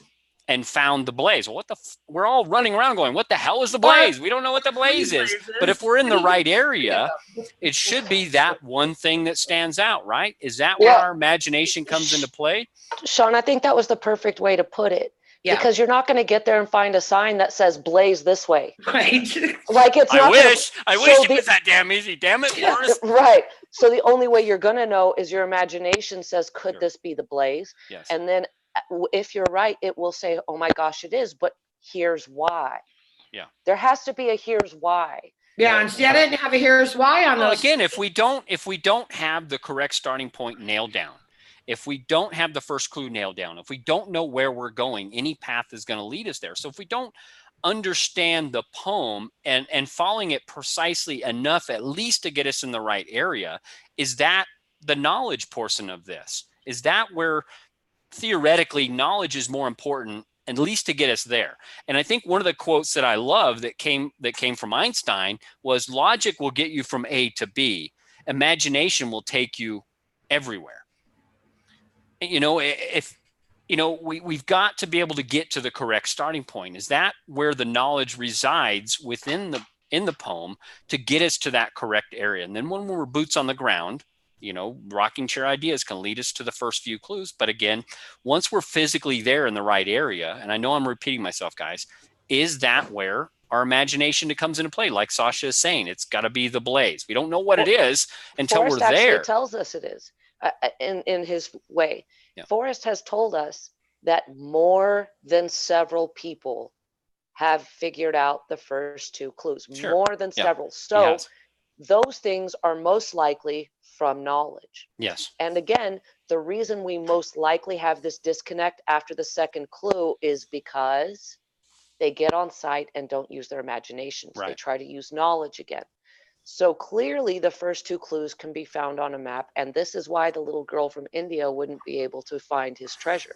and found the blaze, well, we're all running around going, what the hell is the blaze? We don't know what the blaze is. But if we're in the right area, it should be that one thing that stands out, right? Is that where our imagination comes into play? Sean, I think that was the perfect way to put it. Yeah. Because you're not going to get there and find a sign that says blaze this way. Right. Like it's not I wish it was that damn easy. Damn it, Forrest. Right. So the only way you're going to know is your imagination says, could this be the blaze? Yes. And then if you're right, it will say, oh my gosh, it is. But here's why. Yeah. There has to be a here's why. Yeah. And see, I didn't have a here's why on those. Again, if we don't have the correct starting point nailed down, if we don't have the first clue nailed down, if we don't know where we're going, any path is going to lead us there. So if we don't understand the poem and following it precisely enough, at least to get us in the right area, is that the knowledge portion of this? Is that where theoretically knowledge is more important, at least to get us there? And I think one of the quotes that I love that came from Einstein was, logic will get you from A to B. Imagination will take you everywhere. We've got to be able to get to the correct starting point. Is that where the knowledge resides within in the poem to get us to that correct area. And then when we're boots on the ground, you know, rocking chair ideas can lead us to the first few clues. But again, once we're physically there in the right area, and I know I'm repeating myself, guys, is that where our imagination comes into play? Like Sasha is saying, it's got to be the blaze. We don't know what it is until Forrest we're there. actually tells us it is in his way. Yeah. Forrest has told us that more than several people have figured out the first two clues, Sure. more than Yeah. several. He So has. those things are most likely from knowledge. Yes. And again, the reason we most likely have this disconnect after the second clue is because they get on site and don't use their imaginations. Right. They try to use knowledge again. So clearly the first two clues can be found on a map. And this is why the little girl from India wouldn't be able to find his treasure.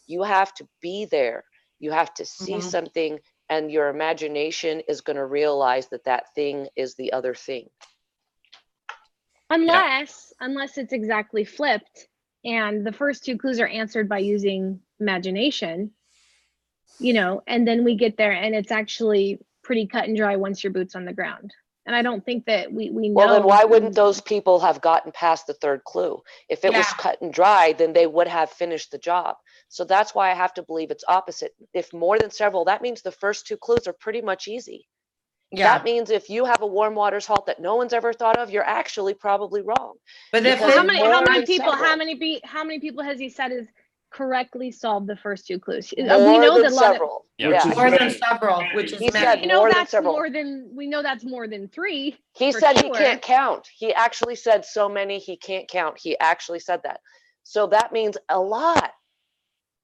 You have to be there. You have to see something, and your imagination is going to realize that that thing is the other thing. Unless it's exactly flipped and the first two clues are answered by using imagination, you know, and then we get there and it's actually pretty cut and dry once your boots on the ground. And I don't think that we know. Well, then why wouldn't those people have gotten past the third clue? If it was cut and dry, then they would have finished the job. So that's why I have to believe it's opposite. If more than several, that means the first two clues are pretty much easy. Yeah. That means if you have a warm waters halt that no one's ever thought of, you're actually probably wrong. But if Because how many people has he said is correctly solved the first two clues? We know that a lot of more than several, which is he said more than several. We know that's more than three. He said he can't count. He actually said so many he can't count. He actually said that. So that means a lot.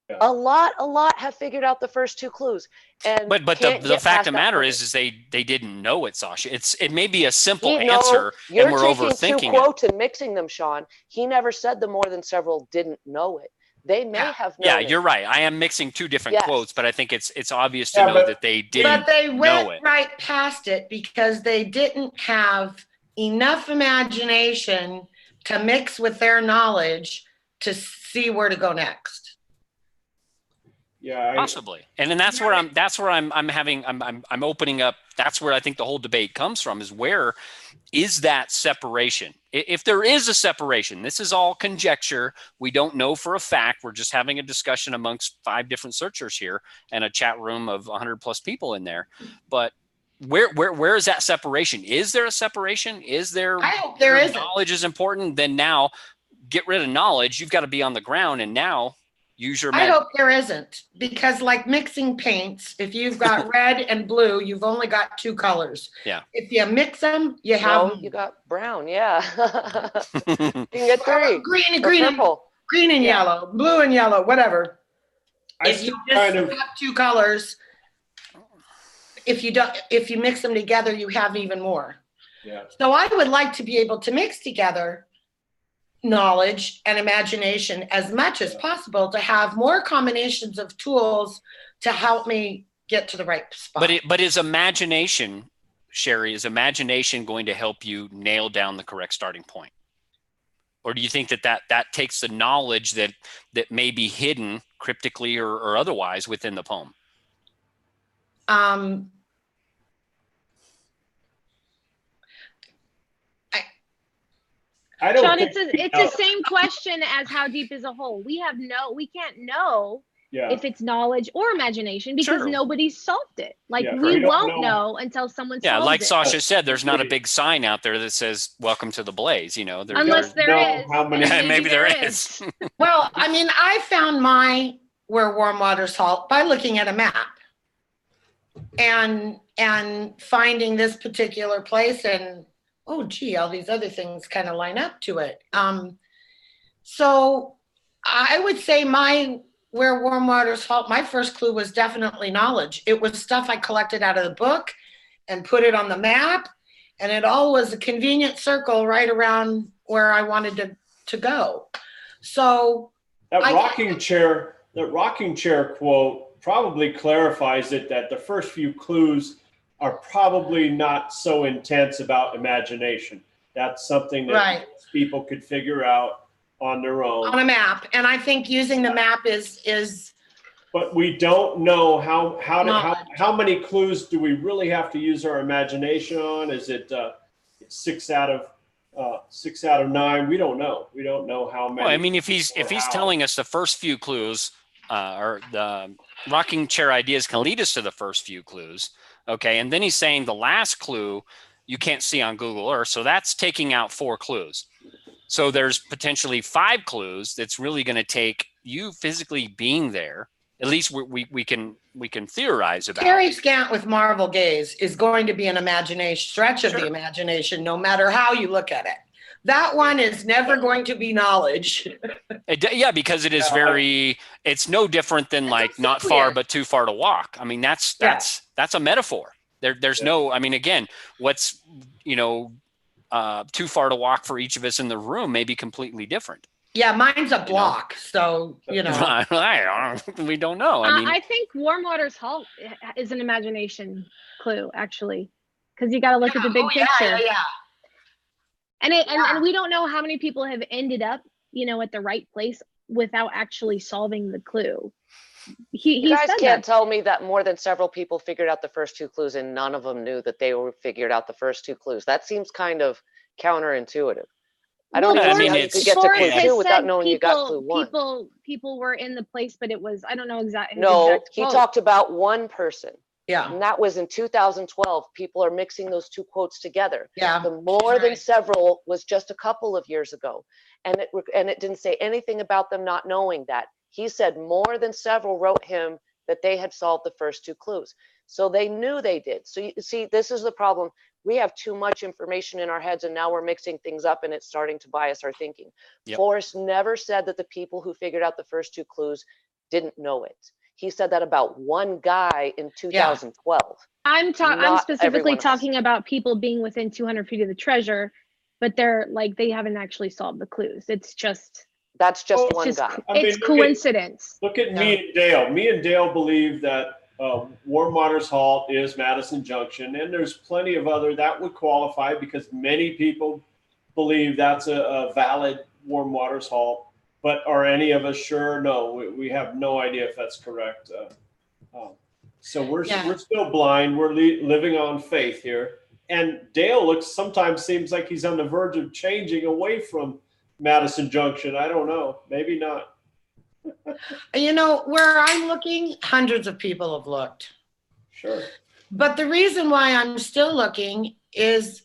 Yeah. A lot have figured out the first two clues. And But the fact of the matter is they didn't know it, Sasha. It may be a simple answer, and we're overthinking two quotes and mixing them, Sean. He never said the more than several didn't know it. They may have known it. You're right. I am mixing two different quotes, but I think it's obvious to know that they didn't know it. But they went right past it because they didn't have enough imagination to mix with their knowledge to see where to go next. Yeah, possibly. And then that's where I'm opening up. That's where I think the whole debate comes from, is where is that separation? If there is a separation, this is all conjecture. We don't know for a fact. We're just having a discussion amongst 5 different searchers here and a chat room of 100 plus people in there. But where is that separation? Is there a separation? Is there? I hope there isn't. Knowledge is important. Then now get rid of knowledge. You've got to be on the ground, and now use your. I hope there isn't, because like mixing paints, if you've got red and blue, you've only got 2 colors. Yeah. If you mix them, you have. You got brown. Yeah. You can get 3. Green and yellow, blue and yellow, whatever. If you just have 2 colors, if you mix them together, you have even more. Yeah. So I would like to be able to mix together knowledge and imagination as much as possible, to have more combinations of tools to help me get to the right spot. But is imagination, Sherry, is imagination going to help you nail down the correct starting point? Or do you think that takes the knowledge that may be hidden cryptically or otherwise within the poem? Sean, it's the same question as how deep is a hole. We can't know if it's knowledge or imagination because nobody's solved it. Like we won't know until someone solves it. Yeah, like Sasha said, there's not a big sign out there that says "Welcome to the Blaze." You know, unless there is. Maybe there is. Well, I mean, I found where warm water's halt by looking at a map and finding this particular place, and oh gee, all these other things kind of line up to it. So I would say where warm waters halt, my first clue was definitely knowledge. It was stuff I collected out of the book and put it on the map, and it all was a convenient circle right around where I wanted to go. So that rocking chair quote probably clarifies it, that the first few clues are probably not so intense about imagination. That's something that people could figure out on their own. On a map. And I think using the map is But we don't know how many clues do we really have to use our imagination on? Is it 6 out of 9? We don't know. We don't know how many. Well, I mean, if he's telling us the first few clues, or the rocking chair ideas can lead us to the first few clues, okay, and then he's saying the last clue you can't see on Google Earth, so that's taking out 4 clues. So there's potentially 5 clues that's really going to take you physically being there. At least we can theorize about. Cary Scant with Marvel Gaze is going to be an imagination stretch of the imagination, no matter how you look at it. That one is never going to be knowledge. Yeah, because it is it's no different than like not far but too far to walk. I mean, that's a metaphor. There's no, I mean, again, what's too far to walk for each of us in the room may be completely different. Yeah, mine's a block, so we don't know. I mean, I think Warm Waters Halt is an imagination clue, actually, because you got to look at the big picture. Yeah. And we don't know how many people have ended up, at the right place without actually solving the clue. You guys can't tell me that more than several people figured out the first 2 clues and none of them knew that they were figured out the first 2 clues. That seems kind of counterintuitive. I don't even know how you could get to clue 2 without knowing you got clue 1. People were in the place, but it was, I don't know exactly. No, he talked about one person. Yeah. And that was in 2012. People are mixing those 2 quotes together. Yeah. The more than several was just a couple of years ago. And it didn't say anything about them not knowing that. He said more than several wrote him that they had solved the first 2 clues. So they knew they did. So you see, this is the problem. We have too much information in our heads and now we're mixing things up and it's starting to bias our thinking. Yep. Forrest never said that the people who figured out the first 2 clues didn't know it. He said that about one guy in 2012. I'm specifically talking about people being within 200 feet of the treasure, but they haven't actually solved the clues. That's just one guy. It's coincidence. Look at me and Dale. Me and Dale believe that Warm Waters Halt is Madison Junction, and there's plenty of other that would qualify because many people believe that's a valid Warm Waters Halt. But are any of us sure? No, we have no idea if that's correct. So we're still blind. We're living on faith here. And Dale sometimes seems like he's on the verge of changing away from Madison Junction. I don't know. Maybe not. Where I'm looking, hundreds of people have looked. Sure. But the reason why I'm still looking is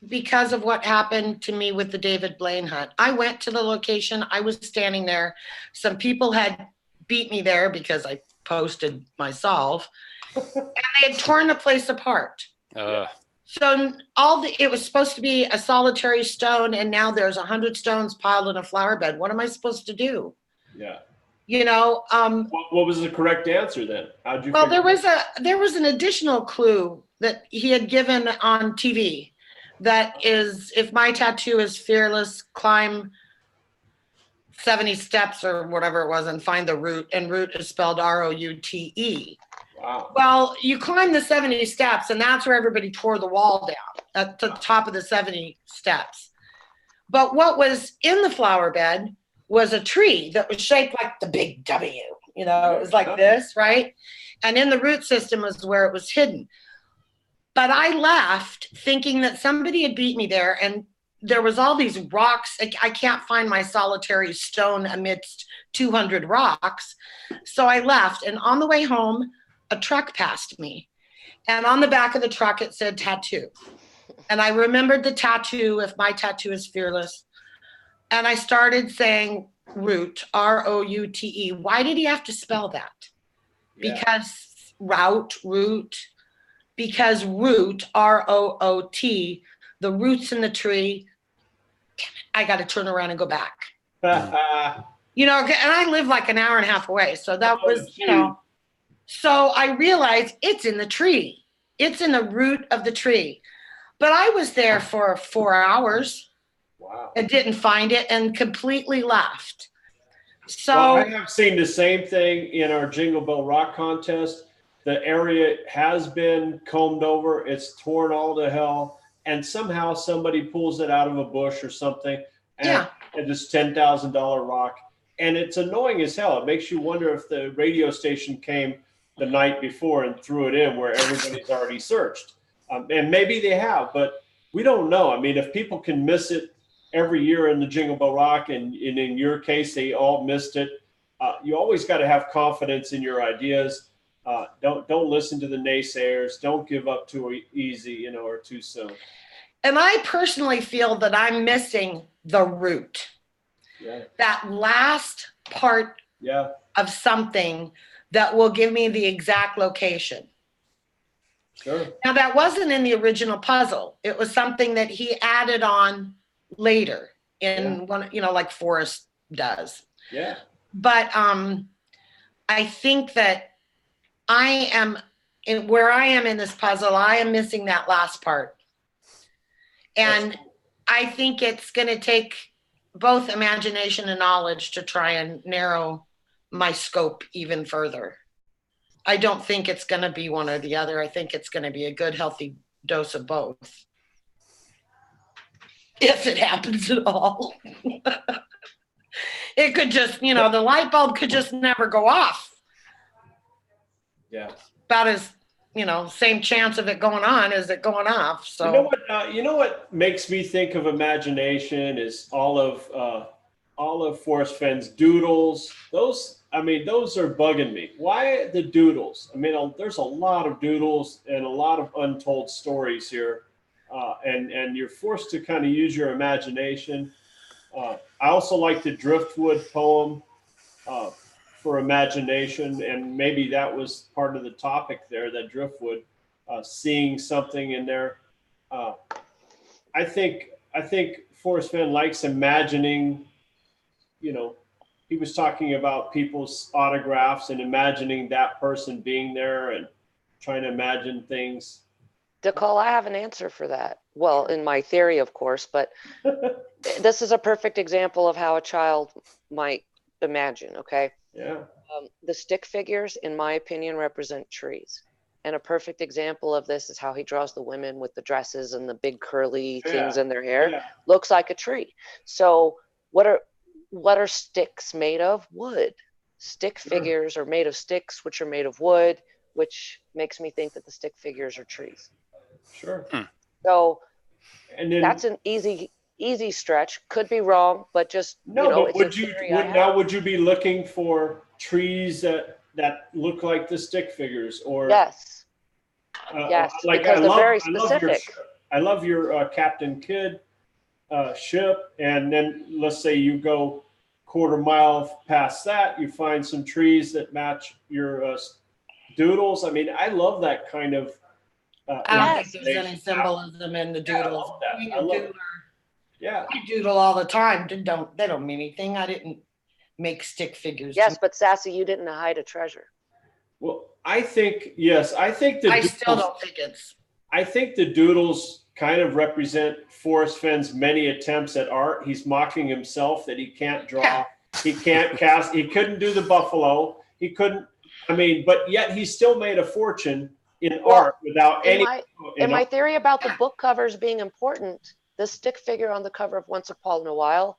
because of what happened to me with the David Blaine hunt. I went to the location. I was standing there. Some people had beat me there because I posted myself. And they had torn the place apart. So it was supposed to be a solitary stone, and now there's 100 stones piled in a flower bed. What am I supposed to do? Yeah. What was the correct answer then? How'd you? Well, there was an additional clue that he had given on TV. That is, if my tattoo is fearless, climb 70 steps or whatever it was and find the root, and root is spelled ROUTE. Wow. Well, you climb the 70 steps, and that's where everybody tore the wall down at the top of the 70 steps. But what was in the flower bed was a tree that was shaped like the big W. It was like this, right? And in the root system was where it was hidden. But I left thinking that somebody had beat me there, and there was all these rocks. I can't find my solitary stone amidst 200 rocks. So I left, and on the way home, a truck passed me. And on the back of the truck, it said tattoo. And I remembered the tattoo, if my tattoo is fearless. And I started saying root, ROUTE. Why did he have to spell that? Yeah. Because root, because root, ROOT, the roots in the tree. I got to turn around and go back. And I live like an hour and a half away. So that was, So I realized it's in the tree. It's in the root of the tree. But I was there for 4 hours. Wow. And didn't find it and completely left. So I have seen the same thing in our Jingle Bell Rock contest. The area has been combed over. It's torn all to hell. And somehow somebody pulls it out of a bush or something. And it's $10,000 rock. and it's annoying as hell. It makes you wonder if the radio station came the night before and threw it in where everybody's already searched. And maybe they have, but we don't know. I mean, if people can miss it every year in the Jingle Bell Rock, and in your case, they all missed it, you always got to have confidence in your ideas. Don't listen to the naysayers. Don't give up too easy, or too soon. And I personally feel that I'm missing the root. Yeah. That last part Yeah. of something that will give me the exact location. Sure. Now, that wasn't in the original puzzle. It was something that he added on later in one, like Forrest does. Yeah. But I think that where I am in this puzzle, I am missing that last part. And I think it's going to take both imagination and knowledge to try and narrow my scope even further. I don't think it's going to be one or the other. I think it's going to be a good, healthy dose of both. If it happens at all. It could just, the light bulb could just never go off. Yeah. About as, same chance of it going on as it going off. So you know what makes me think of imagination is all of Forrest Fenn's doodles. Those are bugging me. Why the doodles? I mean, there's a lot of doodles and a lot of untold stories here, and you're forced to kind of use your imagination. I also like the Driftwood poem for imagination, and maybe that was part of the topic there, that Driftwood, seeing something in there. I think Forrest Fenn likes imagining, he was talking about people's autographs and imagining that person being there and trying to imagine things. Nicole, I have an answer for that. Well, in my theory, of course, but this is a perfect example of how a child might imagine, okay? Yeah. The stick figures, in my opinion, represent trees. And a perfect example of this is how he draws the women with the dresses and the big curly things in their hair. Yeah. Looks like a tree. So what are sticks made of? Wood. Stick figures are made of sticks, which are made of wood, which makes me think that the stick figures are trees. Sure. So and then, that's an easy stretch. Could be wrong, but just but it's would you be looking for trees that look like the stick figures? Or yes, yes, because they're very specific. I love your Captain Kidd ship, and then let's say you go quarter mile past that, you find some trees that match your doodles. I mean, I love that kind of. I don't think there's any symbolism in the doodles. I love that. Yeah. I doodle all the time. They don't mean anything. I didn't make stick figures. Yes, but Sassy, you didn't hide a treasure. Well, I think still don't think it's. I think the doodles kind of represent Forrest Fenn's many attempts at art. He's mocking himself that he can't draw. Yeah. He can't cast. He couldn't do the buffalo. He couldn't. But yet he still made a fortune in art without any. In my theory about the book covers being important, the stick figure on the cover of Once Upon a While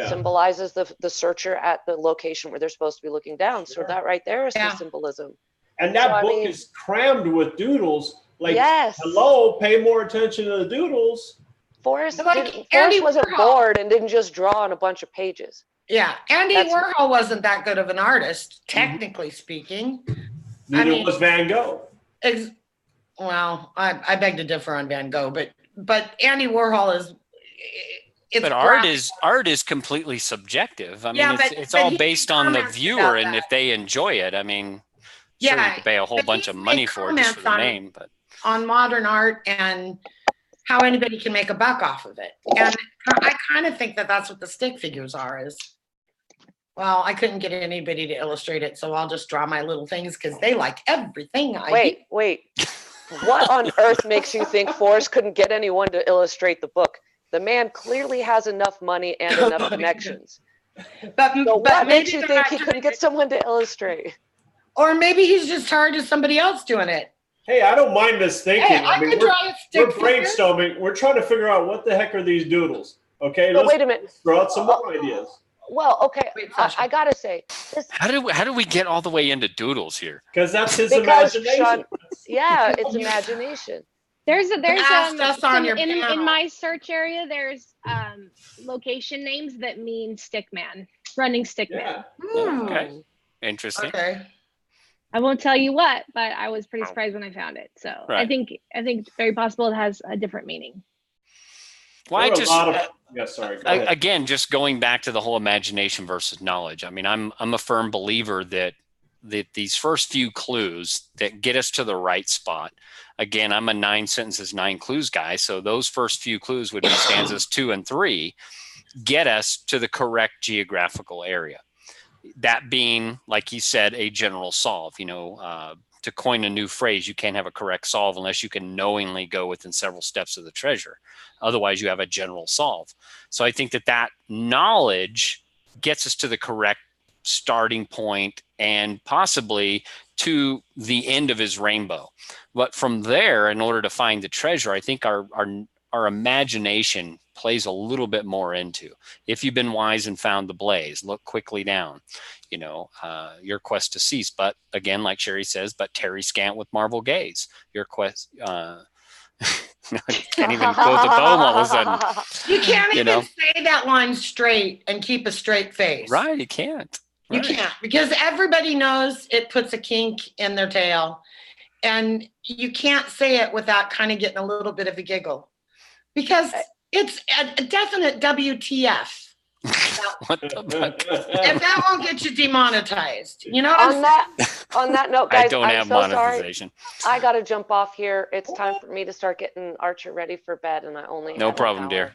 symbolizes the searcher at the location where they're supposed to be looking down. Sure. So that right there is the symbolism. And that book is crammed with doodles. Hello, pay more attention to the doodles. Forrest wasn't bored and didn't just draw on a bunch of pages. Yeah, Andy Warhol wasn't that good of an artist, technically speaking. Neither was Van Gogh. Well, I beg to differ on Van Gogh, but Andy Warhol is. But art is completely subjective. It's all based on the viewer and if they enjoy it. Sure, you could pay a whole bunch of money for it just for the name, but on modern art and how anybody can make a buck off of it. And I kind of think that that's what the stick figures are. Well, I couldn't get anybody to illustrate it, so I'll just draw my little things because they like everything I do. Wait. What on earth makes you think Forrest couldn't get anyone to illustrate the book? The man clearly has enough money and enough connections. But what makes you think he couldn't get someone to illustrate? Or maybe he's just tired of somebody else doing it. Hey, I don't mind this thinking. Hey, we're brainstorming. We're trying to figure out what the heck are these doodles. Okay, wait a minute. Throw out some more ideas. Well, okay, Wait, I Sasha. gotta say this How do we get all the way into doodles here? Because that's his because imagination. Sean, yeah, it's imagination. There's Ask us on some, your in panel. my search area, there's location names that mean stick man, running stick man. Yeah. Okay. Interesting. Okay. I won't tell you what, but I was pretty surprised when I found it. So Right. I think it's very possible it has a different meaning. Well, There I are a just lot of, yeah, sorry. Go ahead. again, just going back to the whole imagination versus knowledge. I mean, I'm a firm believer that these first few clues that get us to the right spot. Again, I'm a 9 sentences, 9 clues guy. So those first few clues would be stanzas 2 and 3, get us to the correct geographical area. That being, like he said, a general solve. To coin a new phrase, you can't have a correct solve unless you can knowingly go within several steps of the treasure. Otherwise, you have a general solve. So I think that knowledge gets us to the correct starting point and possibly to the end of his rainbow. But from there, in order to find the treasure, I think our imagination plays a little bit more into. If you've been wise and found the blaze, look quickly down, your quest to cease. But again, like Sherry says, but tarry scant with marvel gaze. Your quest, can't even quote the poem all of a sudden. You can't even say that line straight and keep a straight face. Right, you can't. You can't, because everybody knows it puts a kink in their tail. And you can't say it without kind of getting a little bit of a giggle. Because it's a definite WTF. What the fuck? And that won't get you demonetized. You know On that note, guys, I don't have so monetization. Sorry. I got to jump off here. It's time for me to start getting Archer ready for bed, and I only No have an problem, hour. dear.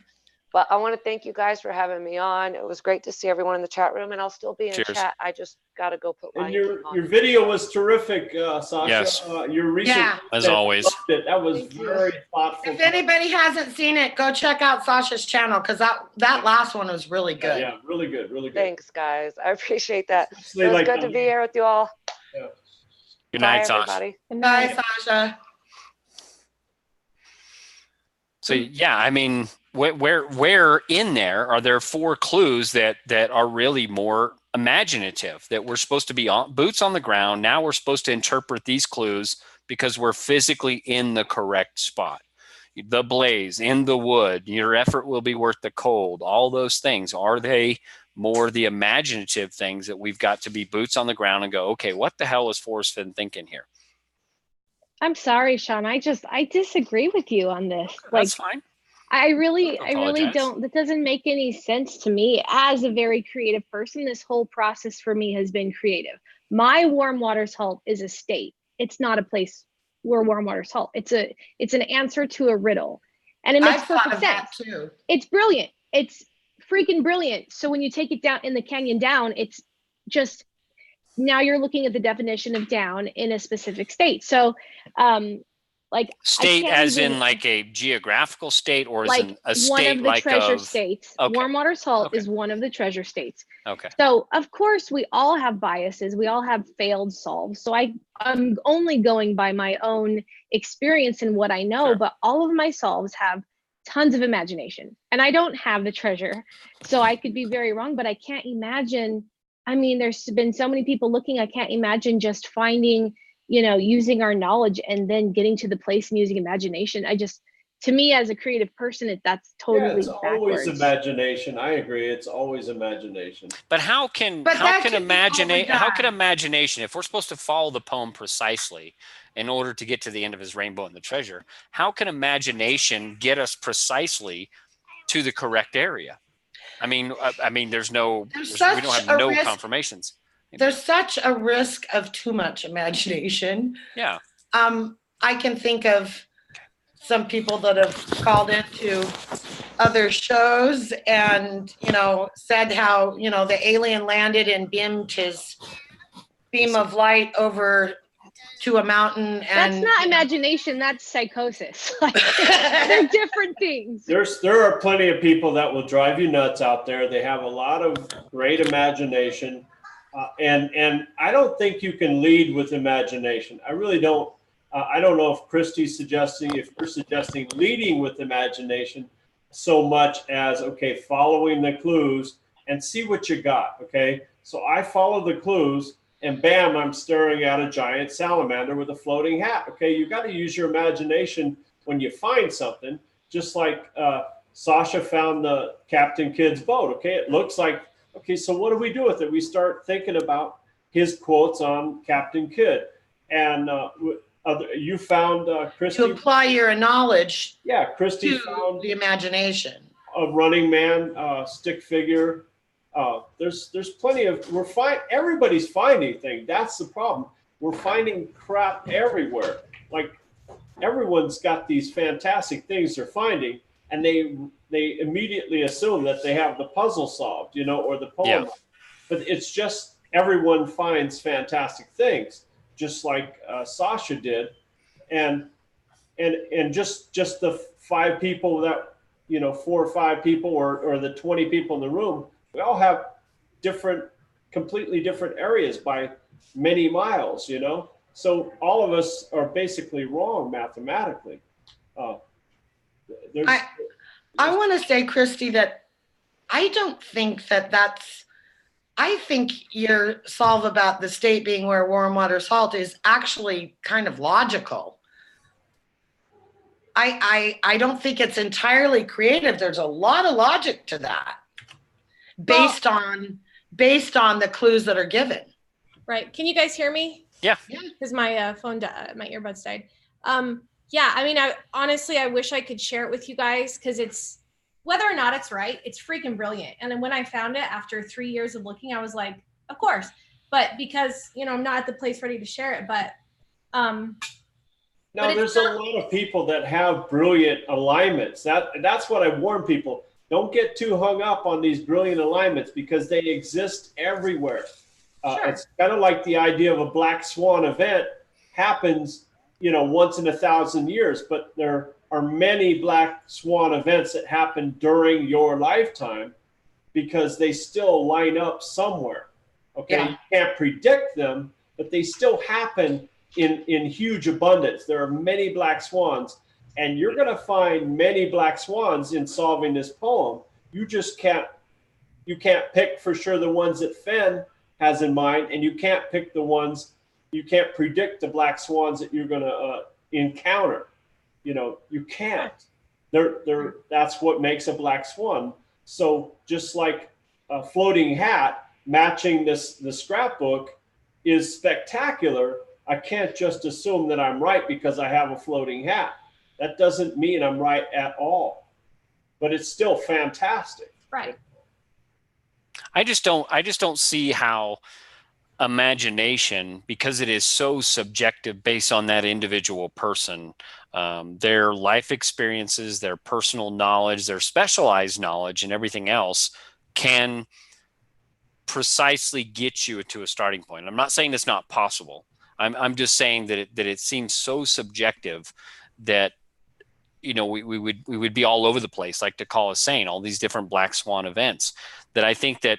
But I want to thank you guys for having me on. It was great to see everyone in the chat room, and I'll still be in Cheers. chat. I just got to go put my And your video was terrific, Sasha. Yes. Your recent As always. that was very thoughtful. If anybody hasn't seen it, go check out Sasha's channel, because that last one was really good. Yeah, really good, really good. Thanks, guys. I appreciate that. Especially It was like good to be here with you all. Yeah. Good Bye, night, Sasha. everybody. Bye, Sasha. So yeah, I mean, where in there are there 4 clues that are really more imaginative, that we're supposed to be boots on the ground. Now we're supposed to interpret these clues because we're physically in the correct spot. The blaze, in the wood, your effort will be worth the cold. All those things, are they more the imaginative things that we've got to be boots on the ground and go, okay, what the hell is Forrest Fenn thinking here? I'm sorry, Sean. I disagree with you on this. That's fine. I really apologize. don't. That doesn't make any sense to me. As a very creative person, this whole process for me has been creative. My warm waters halt is a state. It's not a place where warm waters halt. It's an answer to a riddle, and it makes perfect sense. Too. It's brilliant. It's freaking brilliant. So when you take it down in the canyon down, it's just, now you're looking at the definition of down in a specific state. So like state as in like a geographical state, or like as in a state one of the like treasure of states. Okay. Warm waters halt Okay. is one of the treasure states. Okay. So of course we all have biases. We all have failed solves. So I'm only going by my own experience and what I know, Sure. but all of my solves have tons of imagination, and I don't have the treasure. So I could be very wrong, but I can't imagine. I mean, there's been so many people looking. I can't imagine just finding, using our knowledge and then getting to the place and using imagination. To me as a creative person, that's totally it's always backwards. imagination. I agree. It's always imagination. But how can imagination, if we're supposed to follow the poem precisely in order to get to the end of his rainbow and the treasure, how can imagination get us precisely to the correct area? I mean, we don't have no confirmations. There's such a risk of too much imagination. Yeah. I can think of some people that have called into other shows and, said how, the alien landed and beamed his beam of light over to a mountain. And that's not imagination, that's psychosis. They're different things. There are plenty of people that will drive you nuts out there. They have a lot of great imagination. And I don't think you can lead with imagination. I really don't. I don't know if if you're suggesting leading with imagination so much as, okay, following the clues and see what you got. Okay. So I follow the clues, and bam, I'm staring at a giant salamander with a floating hat. Okay. You got to use your imagination when you find something, just like Sasha found the Captain Kidd's boat. Okay. It looks like, okay, so what do we do with it? We start thinking about his quotes on Captain Kidd. And you found, Christy. To apply your knowledge, yeah, Christy to found the imagination. A Running Man, stick figure. There's plenty of, everybody's finding things. That's the problem. We're finding crap everywhere. Like, everyone's got these fantastic things they're finding, and they immediately assume that they have the puzzle solved, or the poem. Yeah. But it's just everyone finds fantastic things, just like Sasha did, and just the 5 people that 4 or 5 people or the 20 people in the room, we all have completely different areas by many miles, So all of us are basically wrong mathematically. I want to say, Christy, that I don't think I think your solve about the state being where warm waters halt is actually kind of logical. I don't think it's entirely creative. There's a lot of logic to that based on the clues that are given. Right. Can you guys hear me? Yeah. Because my my earbuds died. Yeah. I mean, I wish I could share it with you guys, because it's, whether or not it's right, it's freaking brilliant. And then when I found it after 3 years of looking, I was like, of course. But because, I'm not at the place ready to share it, but no, there's a lot of people that have brilliant alignments. That's what I warn people. Don't get too hung up on these brilliant alignments, because they exist everywhere. Sure. It's kind of like the idea of a black swan event happens, once in 1,000 years, but there are many black swan events that happen during your lifetime, because they still line up somewhere. Okay. Yeah. You can't predict them, but they still happen in huge abundance. There are many black swans, and you're going to find many black swans in solving this poem. You just can't pick for sure the ones that Fenn has in mind, and you can't pick you can't predict the black swans that you're going to encounter. You can't. That's what makes a black swan. So just like a floating hat matching the scrapbook is spectacular, I can't just assume that I'm right because I have a floating hat. That doesn't mean I'm right at all, but it's still fantastic. right. I just don't see how imagination, because it is so subjective based on that individual person, their life experiences, their personal knowledge, their specialized knowledge, and everything else can precisely get you to a starting point. I'm not saying it's not possible. I'm just saying that it seems so subjective that we would be all over the place, like Takal is saying, all these different black swan events, that I think that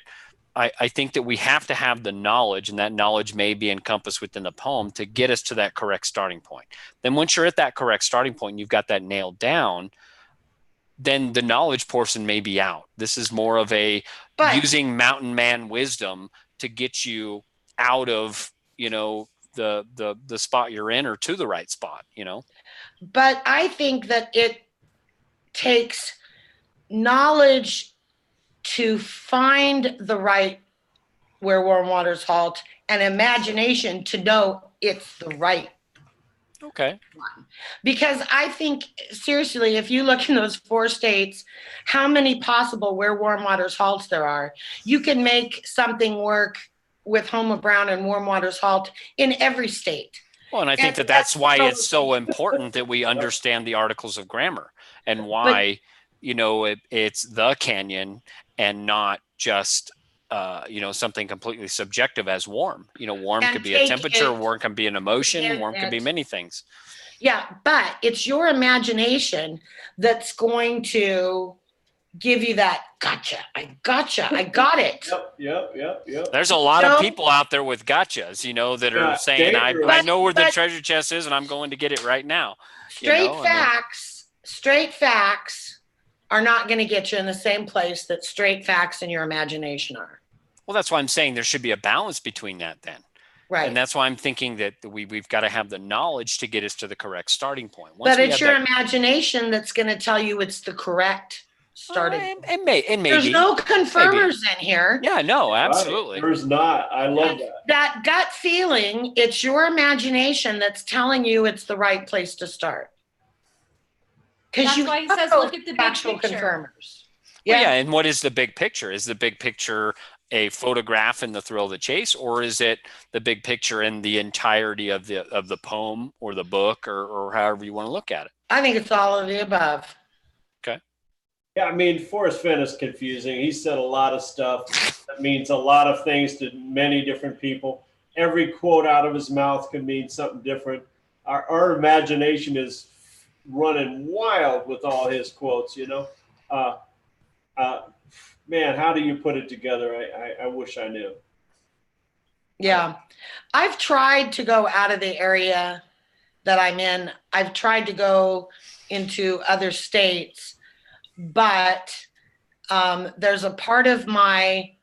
we have to have the knowledge, and that knowledge may be encompassed within the poem to get us to that correct starting point. Then once you're at that correct starting point and you've got that nailed down, then the knowledge portion may be out. This is more of using mountain man wisdom to get you out of, the spot you're in, or to the right spot, But I think that it takes knowledge to find the right where warm waters halt, and imagination to know it's the right Okay. one. Because I think, seriously, if you look in those 4 states, how many possible where warm waters halts there are, you can make something work with Homa Brown and warm waters halt in every state. Well, and I think that's why it's so important that we understand the articles of grammar, and why, it's the canyon and not just, something completely subjective as warm. Warm could be a temperature, warm can be an emotion, warm could be many things. Yeah, but it's your imagination that's going to give you that gotcha. I got it. Yep. There's a lot of people out there with gotchas, that are saying, I know where the treasure chest is and I'm going to get it right now. Straight facts are not going to get you in the same place that straight facts and your imagination are. Well, that's why I'm saying there should be a balance between that then. Right. And that's why I'm thinking that we've got to have the knowledge to get us to the correct starting point. But it's your imagination that's going to tell you it's the correct starting point. And maybe. There's no confirmers in here. Yeah, no, absolutely. Right. There's not. I love that. That gut feeling, it's your imagination that's telling you it's the right place to start. That's why he says, look at the big actual picture. confirmers. Yeah. Well, yeah, and what is the big picture? Is the big picture a photograph in the thrill of the chase, or is it the big picture in the entirety of the poem or the book, or however you want to look at it? I think it's all of the above. Okay. Yeah, I mean, Forrest Fenn is confusing. He said a lot of stuff that means a lot of things to many different people. Every quote out of his mouth could mean something different. Our imagination is running wild with all his quotes, you know. Man, how do you put it together? I wish I knew. Yeah. I've tried to go out of the area that I'm in. I've tried to go into other states, but there's a part of my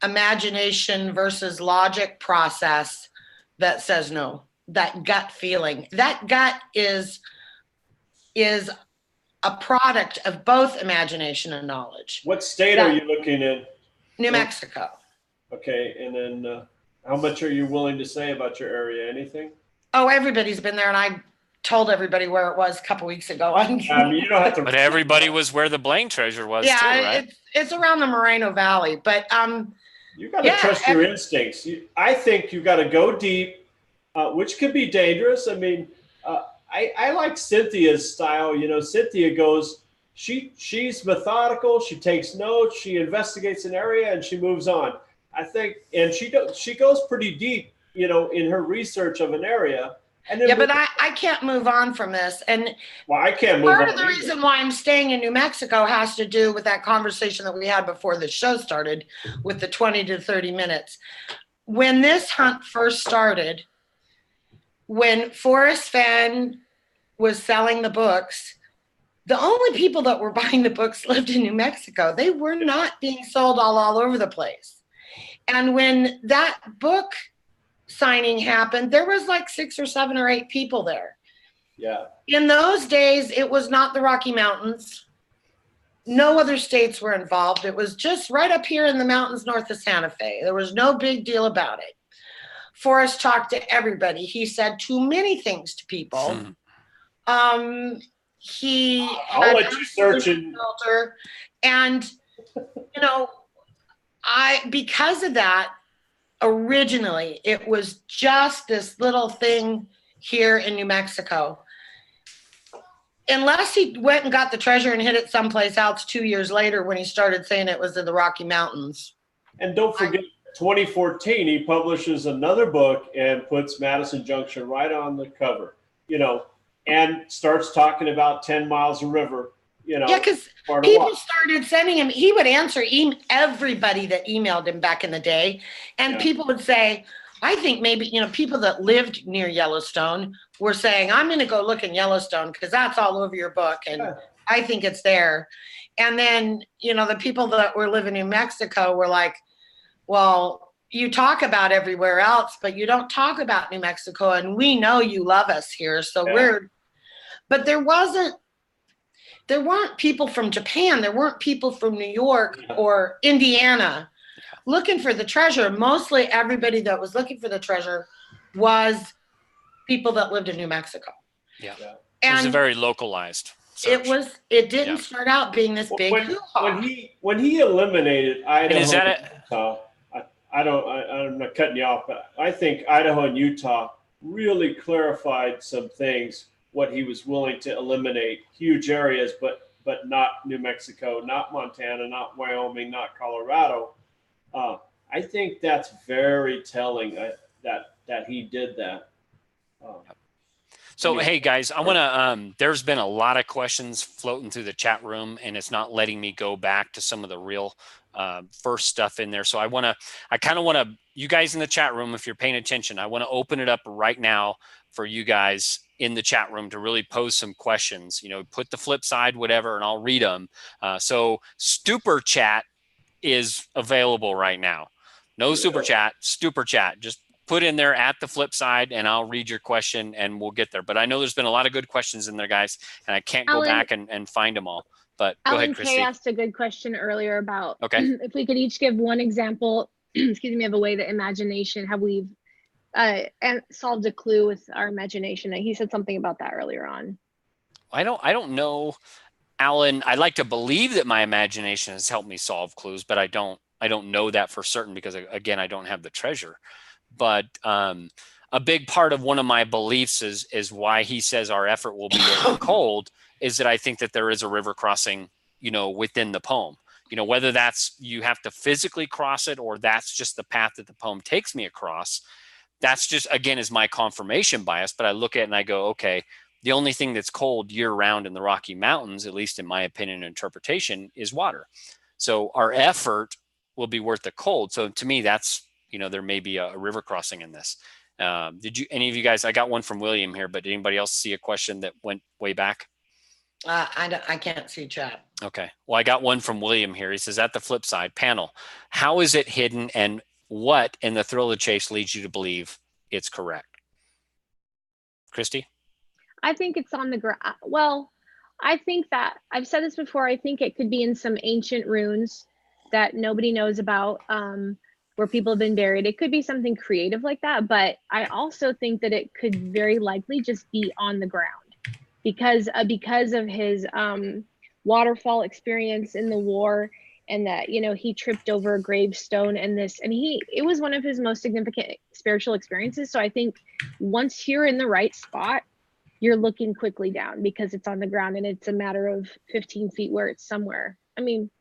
imagination versus logic process that says no. That gut feeling. That gut is a product of both imagination and knowledge. What state are you looking in? New Mexico. Okay, and then how much are you willing to say about your area? Anything? Oh, everybody's been there, and I told everybody where it was a couple weeks ago. I mean, you don't have to. But everybody was where the Blaine treasure was too, right? It's around the Moreno Valley, but you got to trust your instincts. I think you got to go deep, which could be dangerous. I mean, I like Cynthia's style. You know, Cynthia goes. She's methodical. She takes notes. She investigates an area and she moves on. I think, and she goes pretty deep, you know, in her research of an area. And then but I can't move on from this. And well, I can't move on. Part of the reason why I'm staying in New Mexico has to do with that conversation that we had before the show started with the 20 to 30 minutes. When this hunt first started, when Forrest Fenn was selling the books, the only people that were buying the books lived in New Mexico. They were not being sold all over the place. And when that book signing happened, there was like 6 or 7 or 8 people there. Yeah. In those days, it was not the Rocky Mountains. No other states were involved. It was just right up here in the mountains north of Santa Fe. There was no big deal about it. Forrest talked to everybody. He said too many things to people. I'll let you search in filter, and you know, because of that, originally it was just this little thing here in New Mexico. Unless he went and got the treasure and hid it someplace else 2 years later when he started saying it was in the Rocky Mountains. And don't forget, 2014, he publishes another book and puts Madison Junction right on the cover, you know, and starts talking about 10 miles of river. You know, yeah, because people started sending him. He would answer everybody that emailed him back in the day, and people would say, "I think maybe people that lived near Yellowstone were saying, I'm going to go look in Yellowstone because that's all over your book, and I think it's there." And then the people that were living in New Mexico were like, "Well, you talk about everywhere else, but you don't talk about New Mexico, and we know you love us here, so we're." But there weren't people from Japan. There weren't people from New York or Indiana looking for the treasure. Mostly everybody that was looking for the treasure was people that lived in New Mexico. Yeah. And it was a very localized search. It didn't start out being this big hoo-ha. When he eliminated Idaho, and is that it? I'm not cutting you off, but I think Idaho and Utah really clarified some things, what he was willing to eliminate. Huge areas, but not New Mexico, not Montana, not Wyoming, not Colorado. I think that's very telling that he did that. So, hey guys, I want to, there's been a lot of questions floating through the chat room, and it's not letting me go back to some of the real first stuff in there. So I kind of want to, you guys in the chat room, if you're paying attention, I want to open it up right now for you guys in the chat room to really pose some questions. Put the flip side, whatever, and I'll read them. So Stupor Chat is available right now. No super chat, Stupor Chat. Just put in there at the flip side and I'll read your question and we'll get there. But I know there's been a lot of good questions in there, guys, and I can't go back and find them all. But go ahead, Christy. K asked a good question earlier about if we could each give one example, excuse me, of a way that imagination, how we've and solved a clue with our imagination. And he said something about that earlier on. I don't know, Alan. I like to believe that my imagination has helped me solve clues, but I don't know that for certain because, again, I don't have the treasure. But a big part of one of my beliefs is why he says our effort will be cold is that I think that there is a river crossing, within the poem. Whether that's you have to physically cross it or that's just the path that the poem takes me across. That's just, again, is my confirmation bias. But I look at it and I go, okay, the only thing that's cold year round in the Rocky Mountains, at least in my opinion and interpretation, is water. So our effort will be worth the cold. So to me, that's, there may be a river crossing in this. Any of you guys, I got one from William here, but did anybody else see a question that went way back? I can't see chat. Okay. Well, I got one from William here. He says, at the flip side, panel, how is it hidden and what in the thrill of the chase leads you to believe it's correct? Christy? I think it's on the ground. Well, I think that I've said this before. I think it could be in some ancient ruins that nobody knows about, where people have been buried. It could be something creative like that. But I also think that it could very likely just be on the ground because of his waterfall experience in the war. And that, he tripped over a gravestone and it was one of his most significant spiritual experiences. So I think once you're in the right spot, you're looking quickly down because it's on the ground and it's a matter of 15 feet where it's somewhere. I mean,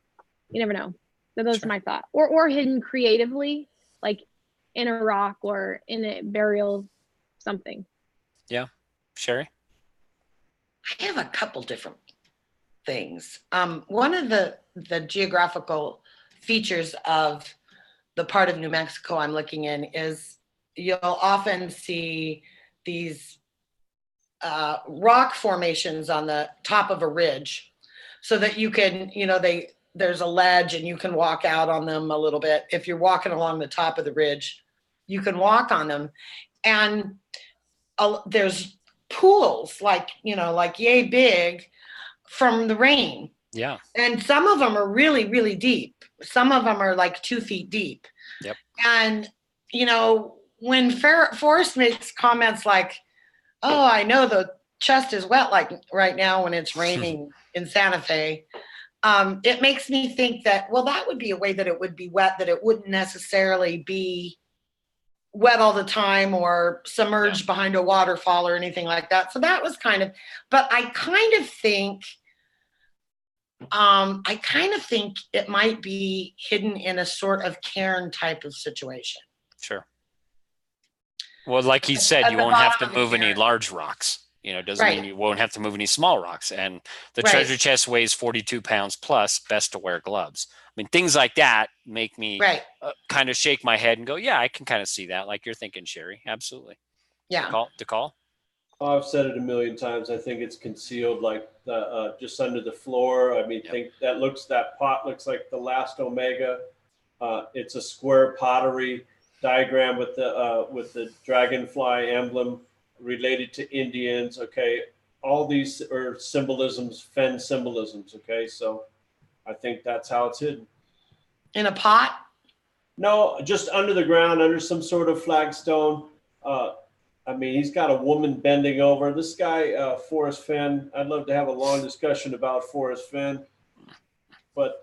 you never know. So that's my thought. Or hidden creatively, like in a rock or in a burial, something. Yeah. Sherry? I have a couple different things. One of the geographical features of the part of New Mexico I'm looking in is you'll often see these rock formations on the top of a ridge so that you can, there's a ledge and you can walk out on them a little bit. If you're walking along the top of the ridge, you can walk on them. And there's pools like yay big from the rain. Yeah. And some of them are really, really deep. Some of them are like 2 feet deep. Yep. And, when Forrest makes comments like, oh, I know the chest is wet like right now when it's raining in Santa Fe, it makes me think that, well, that would be a way that it would be wet, that it wouldn't necessarily be wet all the time or submerged behind a waterfall or anything like that. So that was but I kind of think it might be hidden in a sort of cairn type of situation. Sure. Well, like he said, you won't have to move any large rocks. Doesn't mean you won't have to move any small rocks. And the treasure chest weighs 42 pounds plus, best to wear gloves. I mean, things like that make me kind of shake my head and go, yeah, I can kind of see that. Like you're thinking, Sherry. Absolutely. Yeah. DeCall? I've said it a million times. I think it's concealed like just under the floor. I mean, that pot looks like the last Omega. It's a square pottery diagram with the dragonfly emblem related to Indians. Okay, all these are symbolisms, Fenn symbolisms. Okay, so I think that's how it's hidden. In a pot? No, just under the ground, under some sort of flagstone. I mean, he's got a woman bending over. This guy, Forrest Fenn, I'd love to have a long discussion about Forrest Fenn. But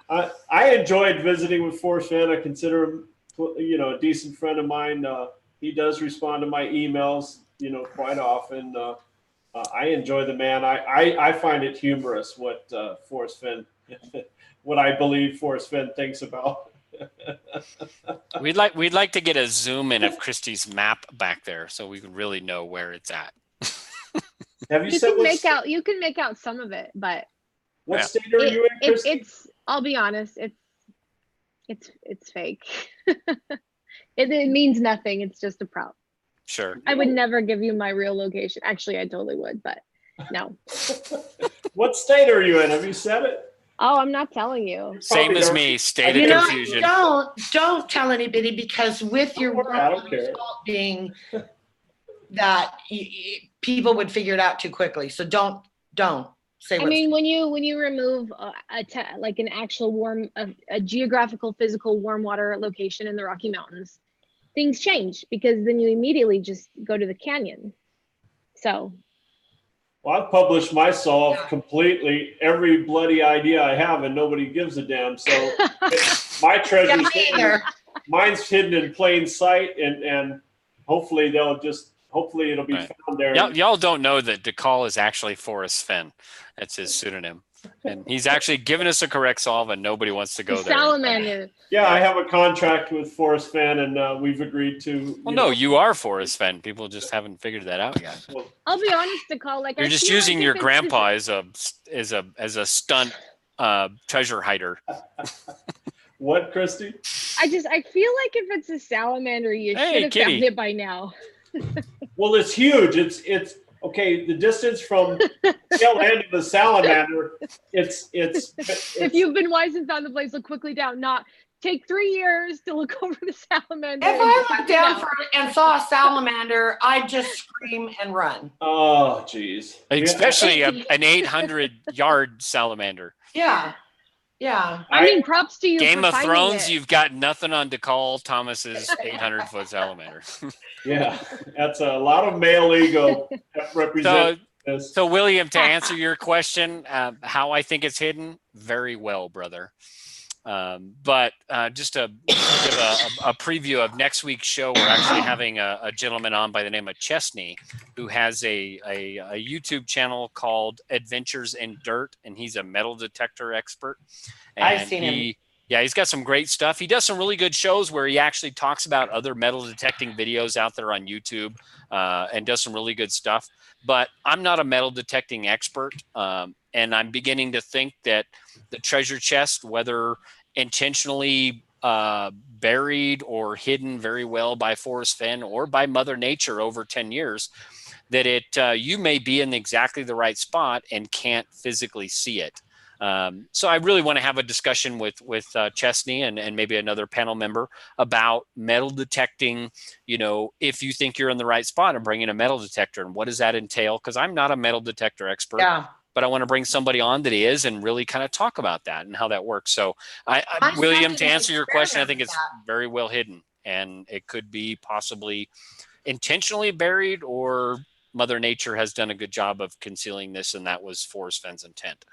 I enjoyed visiting with Forrest Fenn. I consider him, a decent friend of mine. He does respond to my emails, quite often. I enjoy the man. I find it humorous what Forrest Fenn, what I believe Forrest Fenn thinks about. We'd like to get a zoom in of Christie's map back there so we can really know where it's at. Have you can make out some of it, but what state are you in, Christy? I'll be honest, it's fake. It means nothing. It's just a prop. Sure. I would never give you my real location. Actually, I totally would, but no. What state are you in? Have you said it? Oh, I'm not telling you. Same as me, state You of know, confusion. don't tell anybody, because with your Don't worry, I don't care. result being that people would figure it out too quickly. So don't say. I mean, when you remove like an actual a geographical, physical warm water location in the Rocky Mountains, things change, because then you immediately just go to the canyon. So. Well, I've published myself completely every bloody idea I have, and nobody gives a damn. So my treasure's mine's hidden in plain sight, and hopefully it'll be found there. Y'all don't know that DeCall is actually Forrest Fenn. That's his pseudonym. And he's actually given us a correct solve, and nobody wants to go there. Salamander. Yeah, I have a contract with Forrest Fenn, and we've agreed to. No, you are Forrest Fenn. People just haven't figured that out yet. Well, I'll be honest, DeCall. Like, you're just using your grandpa as a stunt treasure hider. What, Christy? I feel like if it's a salamander, you should have found it by now. Well, it's huge. It's okay. The distance from tail end to the salamander, it's. If you've been wise and found the place, look quickly down. Not take 3 years to look over the salamander. If I looked down and saw a salamander, I'd just scream and run. Oh, geez. Especially an 800-yard salamander. Yeah. I mean, props to you. Game of Thrones, you've got nothing on DeCall Thomas's 800-foot salamander. Yeah, that's a lot of male ego that represents this. So, William, to answer your question, how I think it's hidden, very well, brother. But just to give a preview of next week's show, we're actually having a gentleman on by the name of Chesney, who has a YouTube channel called Adventures in Dirt, and he's a metal detector expert. And I've seen him. Yeah, he's got some great stuff. He does some really good shows where he actually talks about other metal detecting videos out there on YouTube, and does some really good stuff. But I'm not a metal detecting expert, and I'm beginning to think that the treasure chest, whether intentionally buried or hidden very well by Forrest Fenn or by Mother Nature over 10 years, that you may be in exactly the right spot and can't physically see it. So I really want to have a discussion with Chesney and maybe another panel member about metal detecting, if you think you're in the right spot and bringing a metal detector, and what does that entail? Because I'm not a metal detector expert. Yeah. But I want to bring somebody on that is and really kind of talk about that and how that works. So William, to answer your question, I think it's very well hidden, and it could be possibly intentionally buried, or Mother Nature has done a good job of concealing this, and that was Forrest Fenn's intent.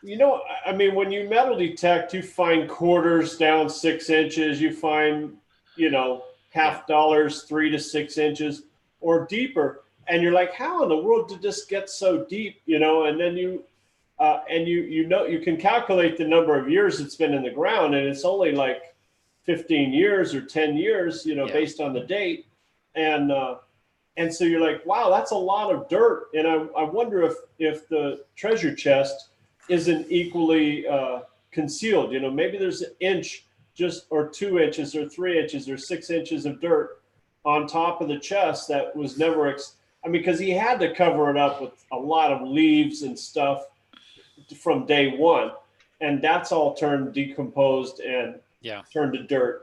I mean, when you metal detect, you find quarters down 6 inches, you find, half dollars 3 to 6 inches or deeper. And you're like, how in the world did this get so deep? And then you can calculate the number of years it's been in the ground, and it's only like 15 years or 10 years, based on the date. And so you're like, wow, that's a lot of dirt. And I wonder if the treasure chest isn't equally concealed. Maybe there's an inch or 2 inches or 3 inches or 6 inches of dirt on top of the chest that was never, because he had to cover it up with a lot of leaves and stuff from day one. And that's all turned decomposed and turned to dirt,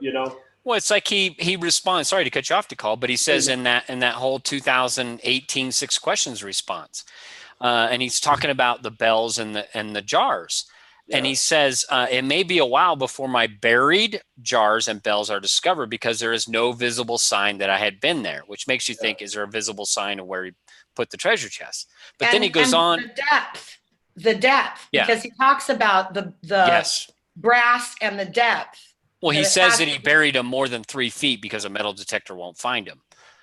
Well, it's like he responds. Sorry to cut you off, DeCall, but he says in that whole 2018 6 questions response, and he's talking about the bells and the jars, and he says it may be a while before my buried jars and bells are discovered, because there is no visible sign that I had been there, which makes you think, is there a visible sign of where he put the treasure chest? But then he goes on the depth, because he talks about the brass and the depth. Well, he says that he buried him more than 3 feet because a metal detector won't find him.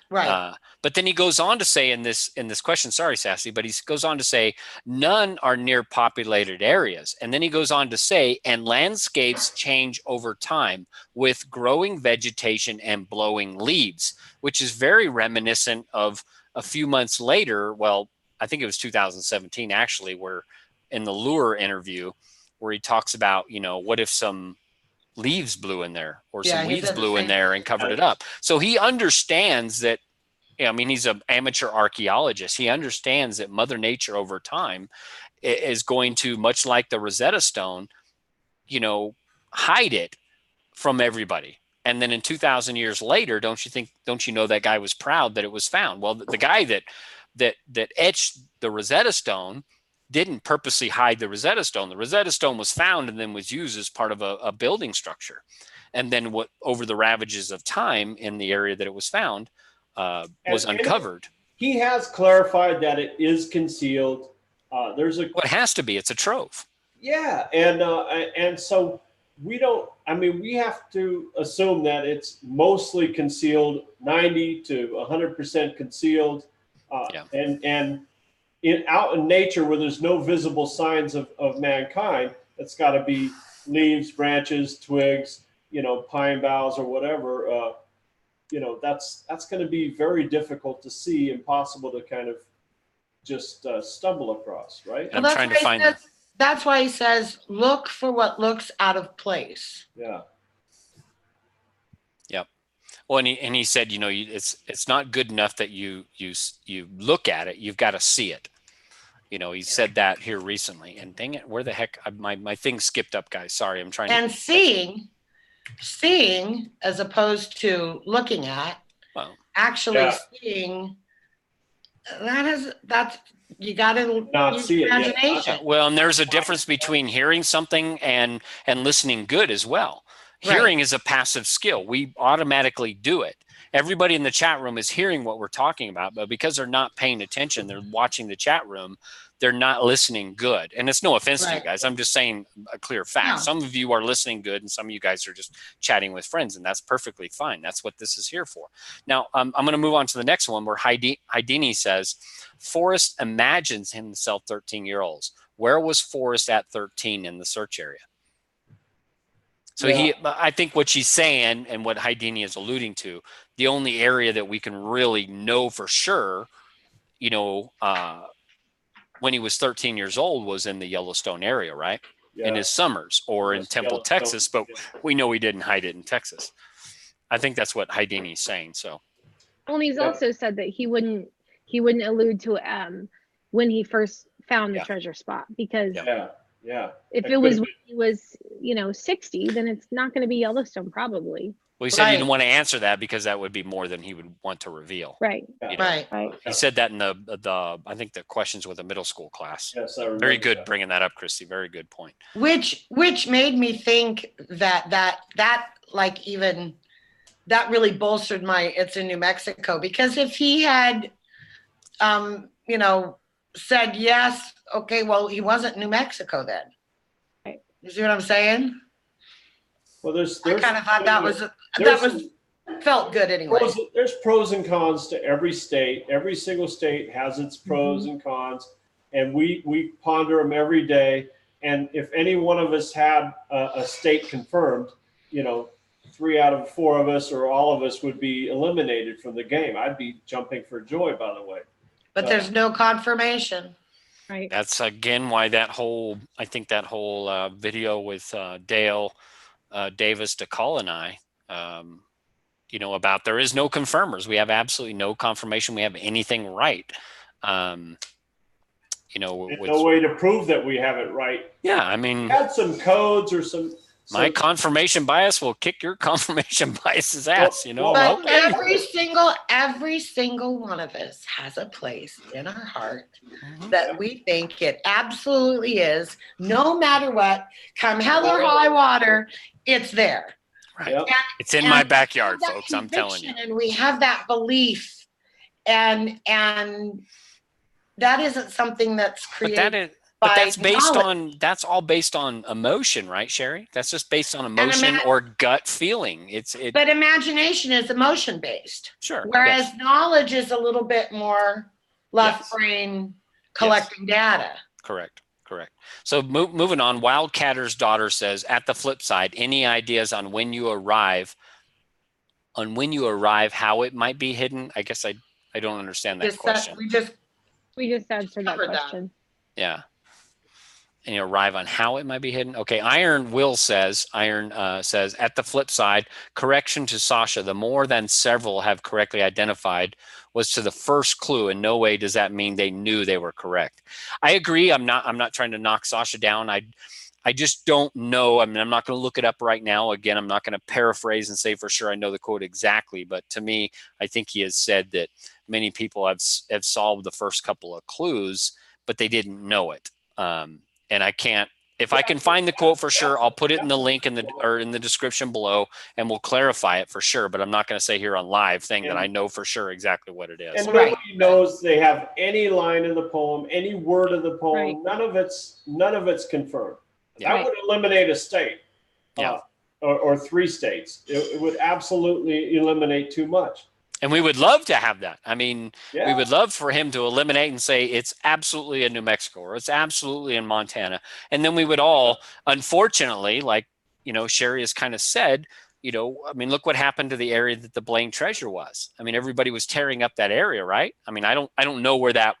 Right. But then he goes on to say in this question, sorry, Sassy, but he goes on to say none are near populated areas. And then he goes on to say, and landscapes change over time with growing vegetation and blowing leaves, which is very reminiscent of a few months later. Well, I think it was 2017, actually, where in the Lure interview, where he talks about, what if some leaves blew in there, or some weeds blew in there and covered it up. So he understands that I mean, he's an amateur archaeologist. He understands that Mother Nature over time is going to, much like the Rosetta Stone, hide it from everybody. And then in 2,000 years later, don't you know that guy was proud that it was found? Well, the guy that etched the Rosetta Stone didn't purposely hide the Rosetta Stone. The Rosetta Stone was found and then was used as part of a building structure. And then over the ravages of time in the area that it was found, was uncovered. He has clarified that it is concealed. It has to be. It's a trove. Yeah, and so we don't. I mean, we have to assume that it's mostly concealed, 90 to 100% concealed, and out in nature where there's no visible signs of mankind. It's got to be leaves, branches, twigs, pine boughs or whatever. That's going to be very difficult to see, impossible to kind of just stumble across, right? I'm trying to find it. That's why he says, look for what looks out of place. Yeah. Yep. Well, and he said, it's not good enough that you look at it. You've got to see it. He said that here recently. And dang it, where the heck my thing skipped up, guys. Sorry, I'm trying. And seeing as opposed to looking at, actually seeing. That's you got to not see it. Imagination. Well, and there's a difference between hearing something and listening good as well. Hearing is a passive skill. We automatically do it. Everybody in the chat room is hearing what we're talking about, but because they're not paying attention, they're watching the chat room, they're not listening good. And it's no offense to you guys. I'm just saying a clear fact. No. Some of you are listening good and some of you guys are just chatting with friends, and that's perfectly fine. That's what this is here for. Now, I'm going to move on to the next one where Heidini says, Forrest imagines himself 13-year-olds. Where was Forrest at 13 in the search area? So I think what she's saying and what Heidini is alluding to, the only area that we can really know for sure, when he was 13 years old was in the Yellowstone area, right? Yeah. In his summers or in Temple, Texas, but we know he didn't hide it in Texas. I think that's what Heidini's saying. So, well, he's also said that he wouldn't allude to when he first found the treasure spot, because if it was when he was 60, then it's not going to be Yellowstone probably. Well, he said he didn't want to answer that because that would be more than he would want to reveal. Right. Right. He said that in the I think the questions with a middle school class. Yes, I remember. Very good bringing that up, Christy. Very good point. Which made me think that like even that really bolstered my it's in New Mexico, because if he had said yes, okay, well, he wasn't New Mexico then. Right. You see what I'm saying? Well, there's I kind of thought felt good anyway. There's pros and cons to every state. Every single state has its pros and cons, and we ponder them every day. And if any one of us had a state confirmed, 3 out of 4 of us or all of us would be eliminated from the game. I'd be jumping for joy, by the way. But there's no confirmation. Right. That's again why that whole video with Dale Davis DeCall and I, about there is no confirmers. We have absolutely no confirmation we have anything right. No way to prove that we have it right. Yeah, I mean, had some codes or some. My confirmation bias will kick your confirmation bias's ass. But every single one of us has a place in our heart that we think it absolutely is. No matter what, come hell or high water, it's there. Right. Yep. It's in my backyard, folks. I'm telling you. And we have that belief, and that isn't something that's created. But that's all based on emotion, right, Sherry? That's just based on emotion or gut feeling. But imagination is emotion based. Sure. Whereas knowledge is a little bit more left brain collecting data. Correct. So moving on, Wildcatter's daughter says, at the flip side, any ideas on when you arrive, how it might be hidden? I guess I don't understand that question. We just answered that question. Yeah. and arrive on how it might be hidden. Okay, Iron says, at the flip side, correction to Sasha, the more than several have correctly identified was to the first clue. In no way does that mean they knew they were correct. I agree. I'm not trying to knock Sasha down. I just don't know. I mean, I'm not going to look it up right now. Again, I'm not going to paraphrase and say for sure I know the quote exactly, but to me, I think he has said that many people have solved the first couple of clues, but they didn't know it. And I can't, if I can find the quote for sure, I'll put it in the link in the description below, and we'll clarify it for sure. But I'm not going to say here on live thing that I know for sure exactly what it is. And nobody knows they have any line in the poem, any word of the poem. Right. None of it's confirmed. Yeah. That would eliminate a state, yeah, or 3 states. It would absolutely eliminate too much. And we would love to have that. I mean, we would love for him to eliminate and say it's absolutely in New Mexico or it's absolutely in Montana. And then we would all, unfortunately, like, Sherry has kind of said, I mean, look what happened to the area that the Blaine treasure was. I mean, everybody was tearing up that area, right? I mean, I don't know where that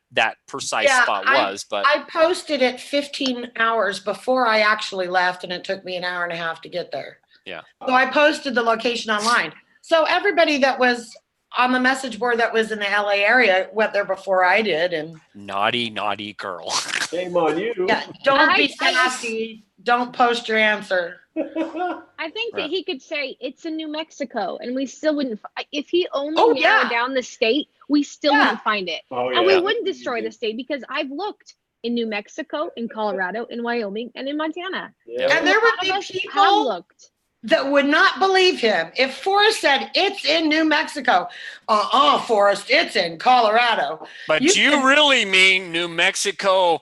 precise spot was, but I posted it 15 hours before I actually left, and it took me an hour and a half to get there. Yeah. So I posted the location online. So everybody that was on the message board that was in the LA area went there before I did. And naughty girl. Shame on you. Yeah, don't be sassy. Don't post your answer. I think that he could say it's in New Mexico, and we still wouldn't. If he only narrowed down the state, we still wouldn't find it, and we wouldn't destroy the state because I've looked in New Mexico, in Colorado, in Wyoming, and in Montana. Yeah. And there would be people that would not believe him if Forrest said it's in New Mexico. Forrest, it's in Colorado. But you really mean New Mexico,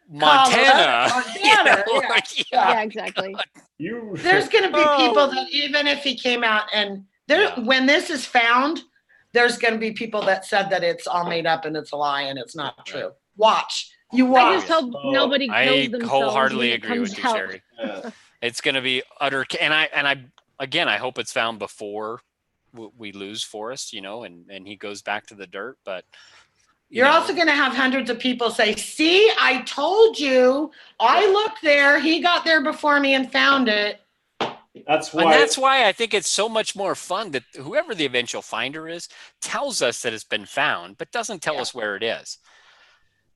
Montana. Yeah, exactly. There's going to be people that even if he came out and when this is found, there's going to be people that said that it's all made up and it's a lie and it's not true. Watch. You watch. I just hope nobody kills themselves. I wholeheartedly agree with you, Sherry. It's going to be utter. And I hope it's found before we lose Forrest, and he goes back to the dirt. But you're also going to have hundreds of people say, see, I told you, I looked there. He got there before me and found it. That's why I think it's so much more fun that whoever the eventual finder is tells us that it's been found, but doesn't tell us where it is.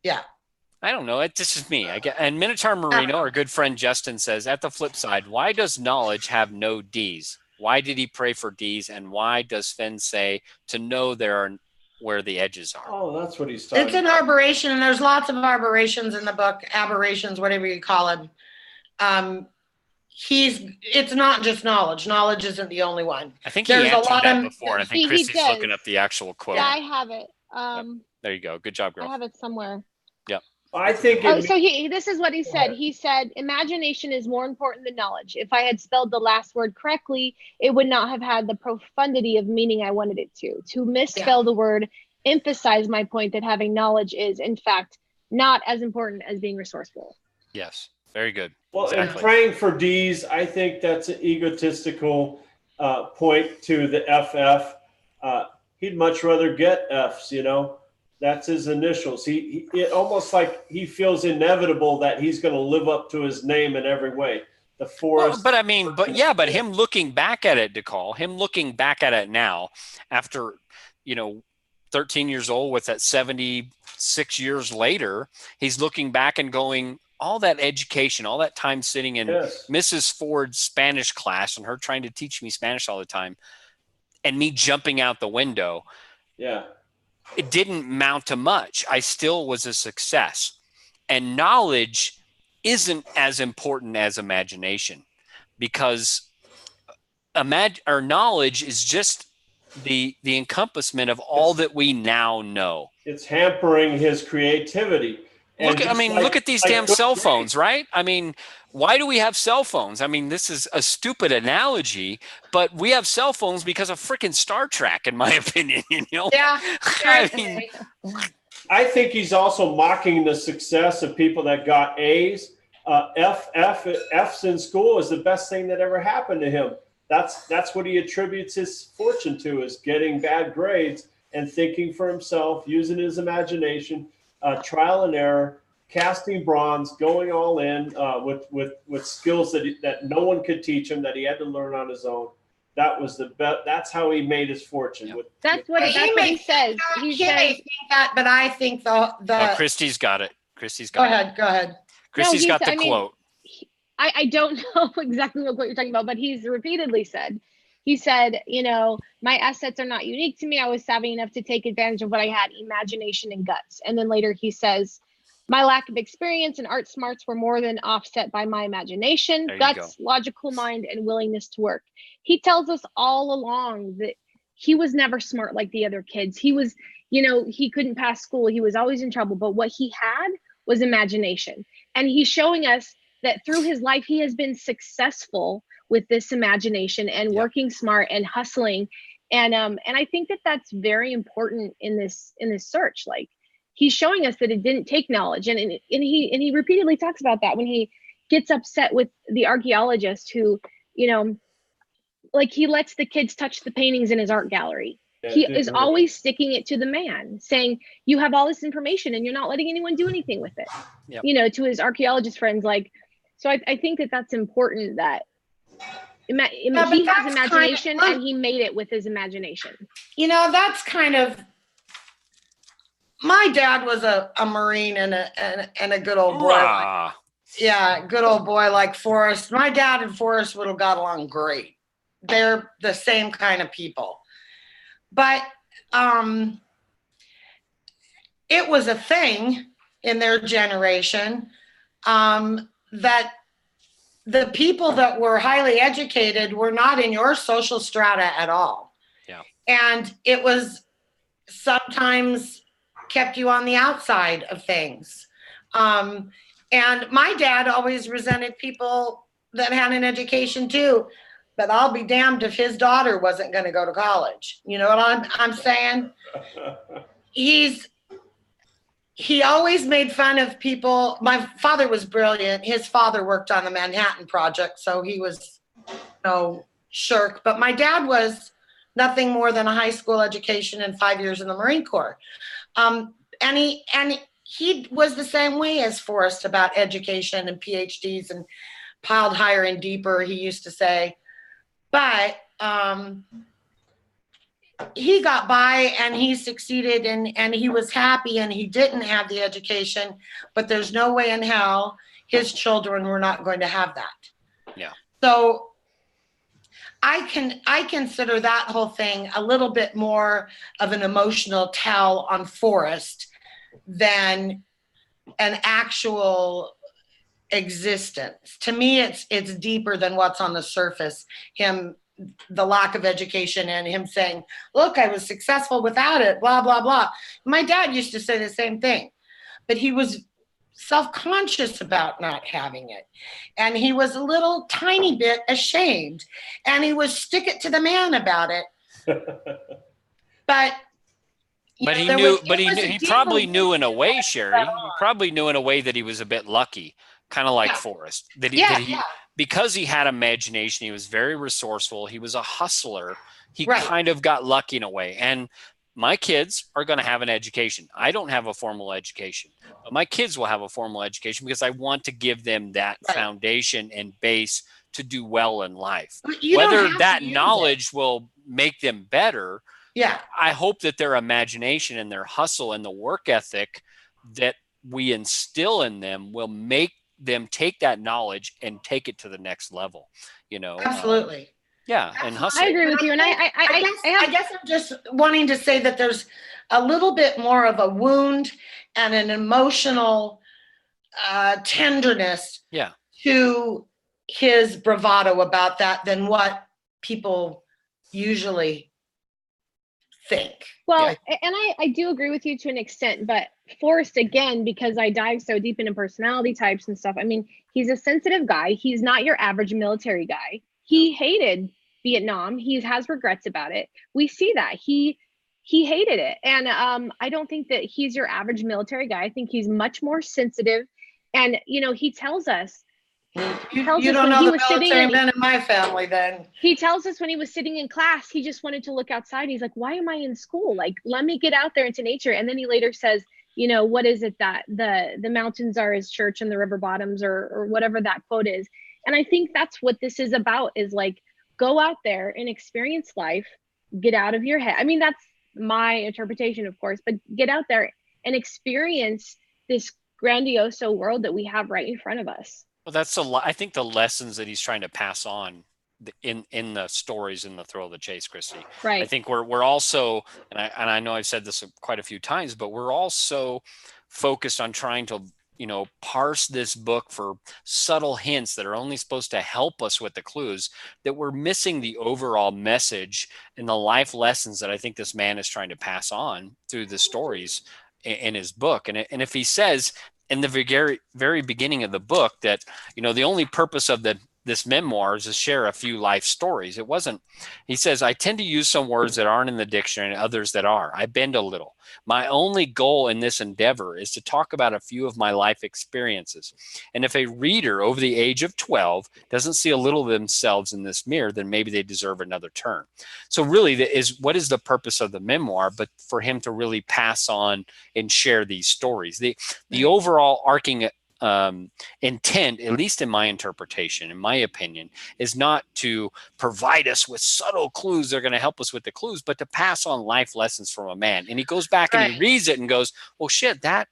Yeah. I don't know. This is me. And Minotaur Marino, our good friend Justin, says, at the flip side, why does knowledge have no D's? Why did he pray for D's? And why does Fenn say to know there are where the edges are? Oh, that's what he's talking about. It's an aberration, and there's lots of aberrations in the book, aberrations, whatever you call them. It's not just knowledge. Knowledge isn't the only one. I think he answered that before, and I think Christy's looking up the actual quote. Yeah, I have it. There you go. Good job, girl. I have it somewhere. Yep. I think. This is what he said. He said, imagination is more important than knowledge. If I had spelled the last word correctly, it would not have had the profundity of meaning I wanted it to. To misspell the word emphasize my point that having knowledge is, in fact, not as important as being resourceful. Yes. Very good. Well, and praying for D's, I think that's an egotistical point to the FF. He'd much rather get F's, That's his initials. He almost like he feels inevitable that he's going to live up to his name in every way. The Forrest. But him looking back at it, DeCall, him looking back at it now after, 13 years old, what's that, 76 years later, he's looking back and going, all that education, all that time sitting in Mrs. Ford's Spanish class and her trying to teach me Spanish all the time and me jumping out the window. Yeah. It didn't mount to much. I still was a success. And knowledge isn't as important as imagination because knowledge is just the encompassment of all that we now know. It's hampering his creativity. Look at these damn cell phones, right? I mean, why do we have cell phones? I mean, this is a stupid analogy, but we have cell phones because of freaking Star Trek, in my opinion, Yeah. I think he's also mocking the success of people that got A's. F's in school is the best thing that ever happened to him. That's what he attributes his fortune to, is getting bad grades and thinking for himself, using his imagination. Trial and error, casting bronze, going all in with skills that no one could teach him, that he had to learn on his own. That was the best. That's how he made his fortune. Yep. That's what he says. He may says think that, but I think the Christy's got it. Christy's got it. Go ahead. Christy's got the I mean, quote. I don't know exactly what you're talking about, but he's repeatedly said, he said, you know, my assets are not unique to me. I was savvy enough to take advantage of what I had, imagination and guts. And then later he says, my lack of experience and art smarts were more than offset by my imagination, guts, logical mind, and willingness to work. He tells us all along that he was never smart like the other kids. He was, you know, he couldn't pass school. He was always in trouble. But what he had was imagination. And he's showing us that through his life, he has been successful with this imagination and working smart and hustling. And I think that that's very important in this search. Like, he's showing us that it didn't take knowledge. And he repeatedly talks about that when he gets upset with the archaeologist who, you know, like, he lets the kids touch the paintings in his art gallery. He is always sticking it to the man, saying, you have all this information and you're not letting anyone do anything with it. Yep. You know, to his archaeologist friends. Like, so I think that that's important, that he has imagination and he made it with his imagination. You know, that's kind of, my dad was a Marine and a good old boy. Good old boy like Forrest. My dad and Forrest would have got along great. They're the same kind of people. But it was a thing in their generation that the people that were highly educated were not in your social strata at all. Yeah. And it was sometimes kept you on the outside of things. And my dad always resented people that had an education too, but I'll be damned if his daughter wasn't going to go to college. You know what I'm saying? He always made fun of people. My father was brilliant. His father worked on the Manhattan Project, so he was no shirk. But my dad was nothing more than a high school education and 5 years in the Marine Corps. And he was the same way as Forrest about education and PhDs and piled higher and deeper, he used to say. But he got by and he succeeded and he was happy, and he didn't have the education, but there's no way in hell his children were not going to have that. Yeah. So I consider that whole thing a little bit more of an emotional tell on Forrest than an actual existence. To me, it's deeper than what's on the surface. The lack of education and him saying, look, I was successful without it, blah, blah, blah. My dad used to say the same thing, but he was self-conscious about not having it. And he was a little tiny bit ashamed, and he was stick it to the man about it. But he probably knew in a way, Sherry, he probably knew in a way that he was a bit lucky, kind of like Forrest, because he had imagination, he was very resourceful, he was a hustler, he kind of got lucky in a way. And my kids are going to have an education. I don't have a formal education, but my kids will have a formal education because I want to give them that foundation and base to do well in life. Whether that knowledge will make them better, I hope that their imagination and their hustle and the work ethic that we instill in them will make them take that knowledge and take it to the next level, you know. Absolutely. And hustle. I agree with you. And I guess I'm just wanting to say that there's a little bit more of a wound and an emotional tenderness to his bravado about that than what people usually think. Well, and I do agree with you to an extent, but Forrest, again, because I dive so deep into personality types and stuff, I mean, he's a sensitive guy. He's not your average military guy. He hated Vietnam. He has regrets about it. We see that. He hated it. And I don't think that he's your average military guy. I think he's much more sensitive. And, you know, he tells us, you don't know the military men in my family then. He tells us when he was sitting in class, he just wanted to look outside. He's like, why am I in school? Like, let me get out there into nature. And then he later says, you know, what is it that the mountains are his church and the river bottoms, or whatever that quote is. And I think that's what this is about, is like, go out there and experience life, get out of your head. I mean, that's my interpretation, of course, but get out there and experience this grandioso world that we have right in front of us. Well, that's I think the lessons that he's trying to pass on in the stories in The Thrill of the Chase, Christy. Right. I think we're also, and I know I've said this quite a few times, but we're also focused on trying to, you know, parse this book for subtle hints that are only supposed to help us with the clues, that we're missing the overall message and the life lessons that I think this man is trying to pass on through the stories in his book. And if he says in the very beginning of the book that, you know, the only purpose of this memoir is to share a few life stories. It wasn't, he says, I tend to use some words that aren't in the dictionary and others that are. I bend a little. My only goal in this endeavor is to talk about a few of my life experiences. And if a reader over the age of 12 doesn't see a little of themselves in this mirror, then maybe they deserve another turn. So really, what is the purpose of the memoir, but for him to really pass on and share these stories? The overall arcing intent, at least in my interpretation, in my opinion, is not to provide us with subtle clues that are going to help us with the clues, but to pass on life lessons from a man. And he goes back and he reads it and goes, well, shit, that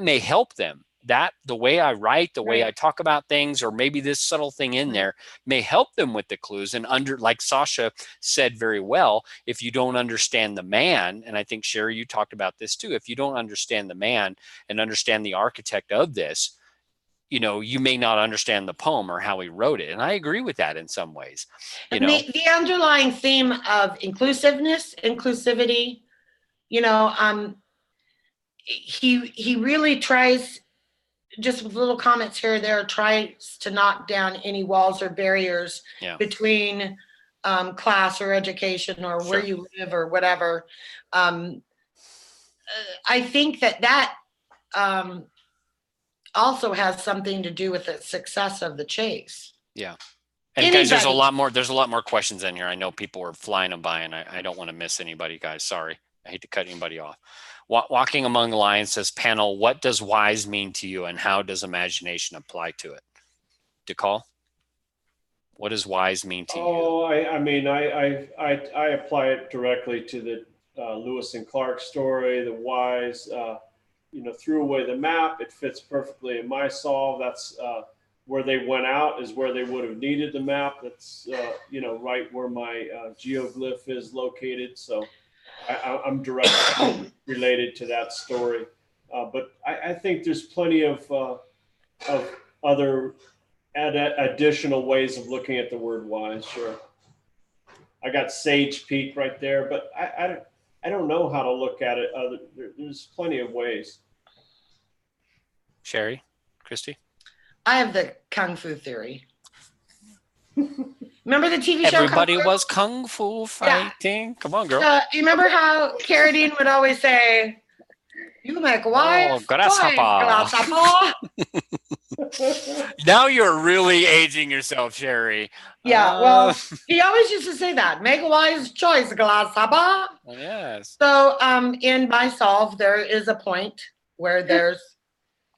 may help them. That the way I write, the way I talk about things, or maybe this subtle thing in there may help them with the clues. And like Sasha said very well, if you don't understand the man, and I think Sherry, you talked about this too, if you don't understand the man and understand the architect of this, you know, you may not understand the poem or how he wrote it. And I agree with that in some ways. You know, the underlying theme of inclusivity, you know, he really tries, just with little comments here or there, tries to knock down any walls or barriers between class or education or where you live or whatever. I think that also has something to do with the success of the chase. Yeah. And guys, there's a lot more questions in here. I know people are flying them by, and I don't want to miss anybody, guys. Sorry. I hate to cut anybody off. Walking Among the Lions says, panel, what does wise mean to you, and how does imagination apply to it? DeCall, what does wise mean to you? Oh, I mean, I apply it directly to the Lewis and Clark story, the wise, you know, threw away the map. It fits perfectly in my solve. That's where they went out is where they would have needed the map. That's, you know, right where my geoglyph is located. So I'm directly related to that story. But I think there's plenty of other additional ways of looking at the word wise. Sure. I got Sage Peak right there, but I don't know how to look at it. There's plenty of ways. Sherry, Christy? I have the Kung Fu theory. Remember the TV show? Everybody was Kung Fu fighting. Yeah. Come on, girl. Do you remember how Carradine would always say, you make wise grasshopper. Now you're really aging yourself, Sherry. Yeah, well, he always used to say that. Make a wise choice, grasshopper. Yes. So in my solve, there is a point where there's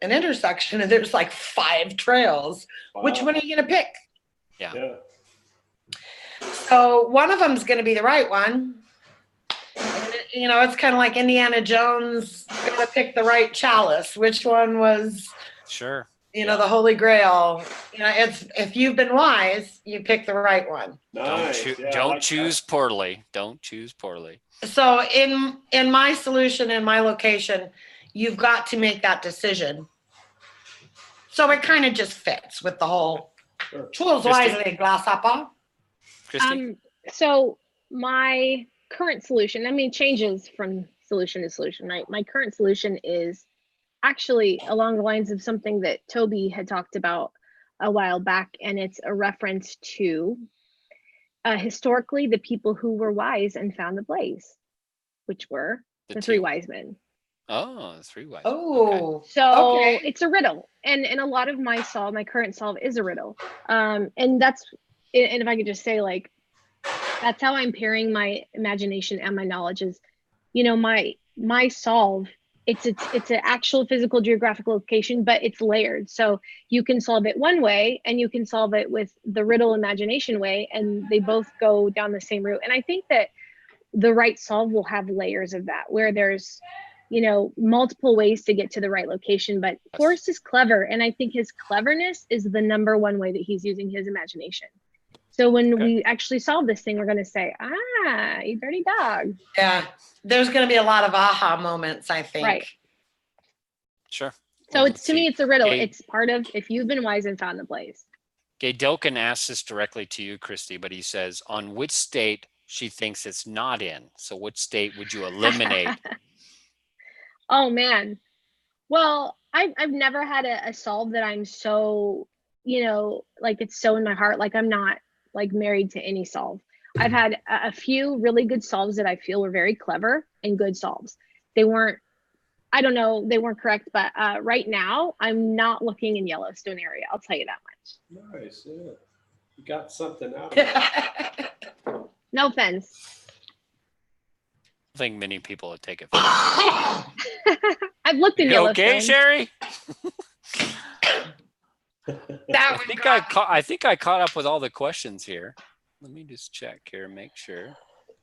an intersection and there's like 5 trails. Wow. Which one are you going to pick? Yeah. So one of them is going to be the right one. And, you know, it's kind of like Indiana Jones got to pick the right chalice. Which one was? Sure. You know, the Holy Grail. You know, it's if you've been wise, you pick the right one. Nice. Don't choose poorly. Don't choose poorly. So in my solution, in my location, you've got to make that decision. So it kind of just fits with the whole choose wisely, grasshopper. So my current solution, I mean, changes from solution to solution, right? My current solution is actually along the lines of something that Toby had talked about a while back, and it's a reference to historically the people who were wise and found the blaze, which were the 3 wise men. Oh, the 3 wise. Oh, okay. So it's a riddle, and a lot of my current solve is a riddle, and if I could just say, like, that's how I'm pairing my imagination and my knowledge is, you know, my solve it's an actual physical geographical location, but it's layered. So you can solve it one way and you can solve it with the riddle imagination way, and they both go down the same route. And I think that the right solve will have layers of that, where there's, multiple ways to get to the right location. But Forrest is clever, and I think his cleverness is the number one way that he's using his imagination. So when we actually solve this thing, we're going to say, you dirty dog. Yeah. There's going to be a lot of aha moments, I think. Right. Sure. So to me, it's a riddle. It's part of, if you've been wise and found the place. Gay Delkin asks this directly to you, Christy, but he says, on which state she thinks it's not in. So which state would you eliminate? Oh, man. Well, I've never had a solve that I'm so, like it's so in my heart. Like I'm not like married to any solve. I've had a few really good solves that I feel were very clever and good solves. They weren't, I don't know, they weren't correct, but right now I'm not looking in Yellowstone area. I'll tell you that much. Nice. Yeah. You got something out of it. No offense. I think many people would take it. I've looked in Yellowstone. Okay, Sherry? That I think I caught up with all the questions here. Let me just check here, make sure.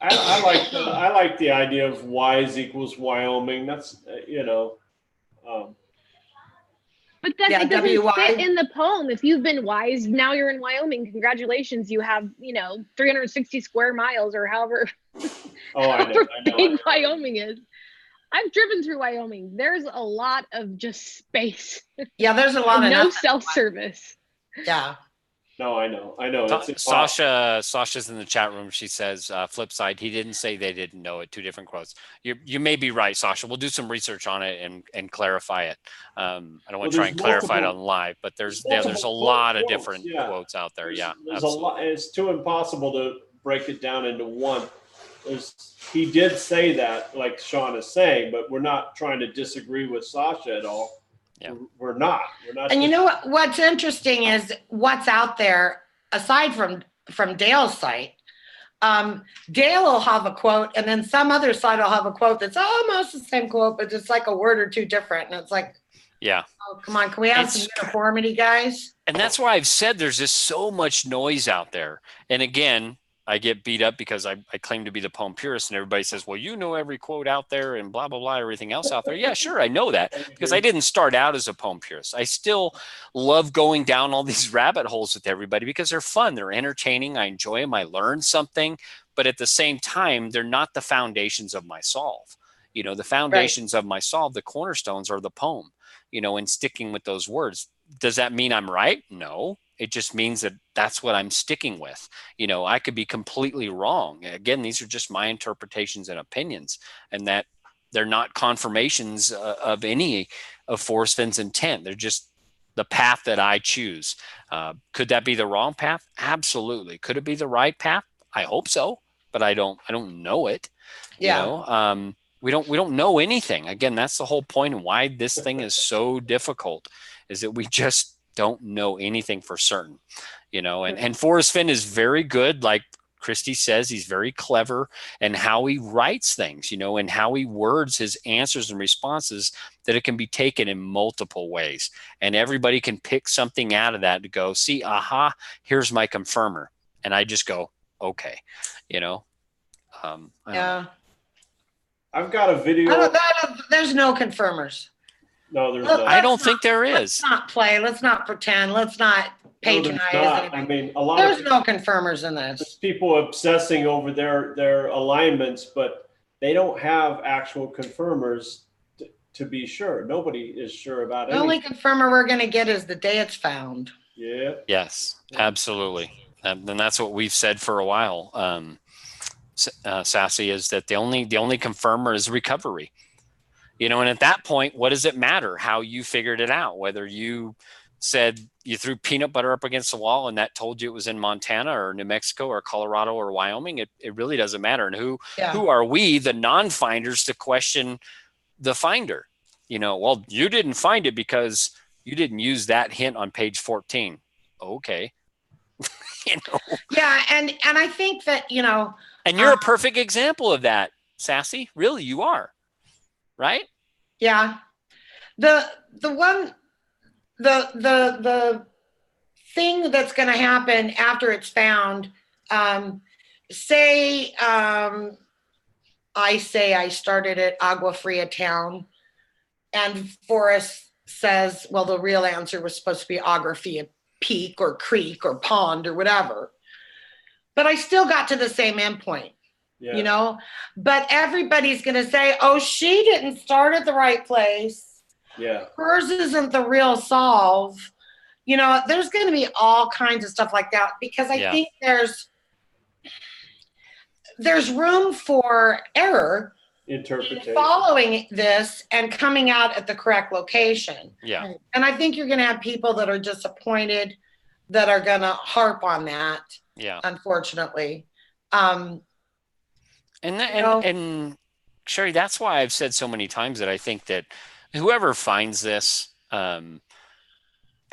I like the idea of wise equals Wyoming. That's But it doesn't fit in the poem. If you've been wise, now you're in Wyoming. Congratulations, you have 360 square miles or however, however big Wyoming is. I've driven through Wyoming. There's a lot of just space. Yeah, there's a lot of no self-service. Yeah. No, I know. It's Sasha's in the chat room. She says, flip side, he didn't say they didn't know it. Two different quotes. You may be right, Sasha. We'll do some research on it and clarify it. I don't want to try and clarify it on live, but there's a lot of different quotes out there. There's a lot. It's too impossible to break it down into one. He did say that, like Sean is saying, but we're not trying to disagree with Sasha at all. Yeah. We're not. And you know what's interesting is what's out there aside from Dale's site. Dale will have a quote, and then some other site will have a quote that's almost the same quote, but it's like a word or two different. And it's like, oh, come on, can we have some uniformity, guys? And that's why I've said there's just so much noise out there. And again, I get beat up because I claim to be the poem purist, and everybody says, well, you know every quote out there and blah, blah, blah, everything else out there. Yeah, sure, I know that because I didn't start out as a poem purist. I still love going down all these rabbit holes with everybody because they're fun. They're entertaining. I enjoy them. I learn something. But at the same time, they're not the foundations of my solve. The foundations of my solve, the cornerstones are the poem, and sticking with those words. Does that mean I'm right? No. It just means that that's what I'm sticking with. I could be completely wrong. Again, these are just my interpretations and opinions, and that they're not confirmations of any of Forrest Fenn's intent. They're just the path that I choose. Could that be the wrong path? Absolutely. Could it be the right path? I hope so, but I don't know it. Yeah. We don't know anything. Again, that's the whole point and why this thing is so difficult, is that we just don't know anything for certain, and Forrest Fenn is very good. Like Christy says, he's very clever in how he writes things, and how he words his answers and responses, that it can be taken in multiple ways. And everybody can pick something out of that to go, see, aha, here's my confirmer. And I just go, okay, Yeah. I've got a video. There's no confirmers. No, there's not. I don't think there is. Let's not play. Let's not pretend. Let's not patronize. I mean, there's no confirmers in this. There's people obsessing over their alignments, but they don't have actual confirmers to be sure. Nobody is sure about it. The only confirmer we're going to get is the day it's found. Yeah. Yes, absolutely. And that's what we've said for a while. Sassy, is that the only confirmer is recovery. And at that point, what does it matter how you figured it out? Whether you said you threw peanut butter up against the wall and that told you it was in Montana or New Mexico or Colorado or Wyoming, it really doesn't matter. And who are we, the non-finders, to question the finder? Well, you didn't find it because you didn't use that hint on page 14. Okay. Yeah, and I think that, And you're a perfect example of that, Sassy. Really, you are. Right? Yeah. The thing that's going to happen after it's found, say I started at Agua Fria Town, and Forrest says, well, the real answer was supposed to be Agua Fria Peak or Creek or Pond or whatever. But I still got to the same endpoint, you know? But everybody's going to say, oh, she didn't start at the right place. Yeah. Hers isn't the real solve. You know, there's going to be all kinds of stuff like that, because I think there's room for error Interpretation. in following this and coming out at the correct location. Yeah. And I think you're going to have people that are disappointed that are going to harp on that. Yeah. Unfortunately. And Sherry, that's why I've said so many times that I think that whoever finds this, I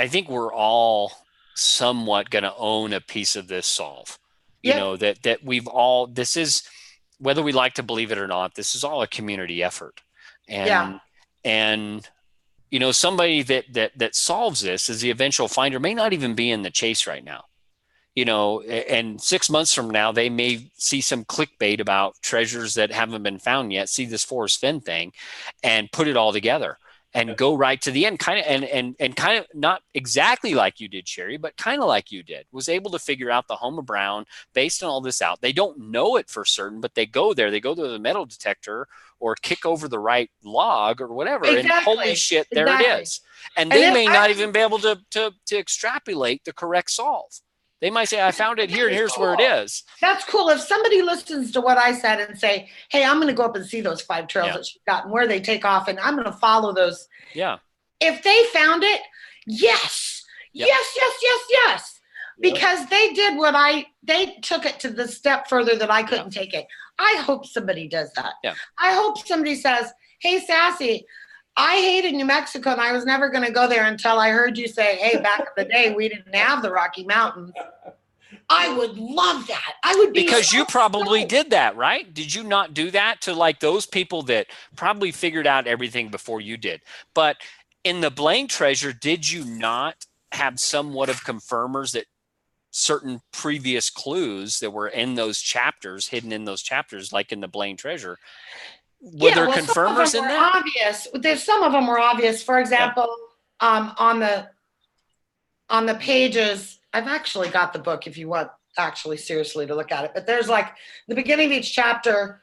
think we're all somewhat going to own a piece of this solve. You know, that we've all, this is, whether we like to believe it or not, this is all a community effort. And you know, somebody that solves this as the eventual finder may not even be in the chase right now. You know, and 6 months from now, they may see some clickbait about treasures that haven't been found yet, see this Forrest Fenn thing and put it all together and go right to the end, kind of, and kind of not exactly like you did, Sherry, but kind of like you did, was able to figure out the home of Brown based on all this out. They don't know it for certain, but they go there, they go to the metal detector or kick over the right log or whatever. And holy shit, there it is. And they may not even be able to extrapolate the correct solve. They might say, I found it here, and here's where it is. That's cool. If somebody listens to what I said and say, hey, I'm going to go up and see those 5 trails that she's got and where they take off, and I'm going to follow those. Yeah. If they found it, yes. Because they did they took it to the step further that I couldn't take it. I hope somebody does that. Yeah. I hope somebody says, hey, Sassy, I hated New Mexico, and I was never going to go there until I heard you say, hey, back in the day, we didn't have the Rocky Mountains. I would love that. I would be. Because you probably did that, right? Did you not do that to like those people that probably figured out everything before you did? But in the Blaine treasure, did you not have somewhat of confirmers that certain previous clues that were in those chapters, hidden in those chapters, like in the Blaine treasure? Were there confirmers in that? Obvious. Some of them were obvious. For example, on the pages, I've actually got the book if you want actually seriously to look at it. But there's like the beginning of each chapter,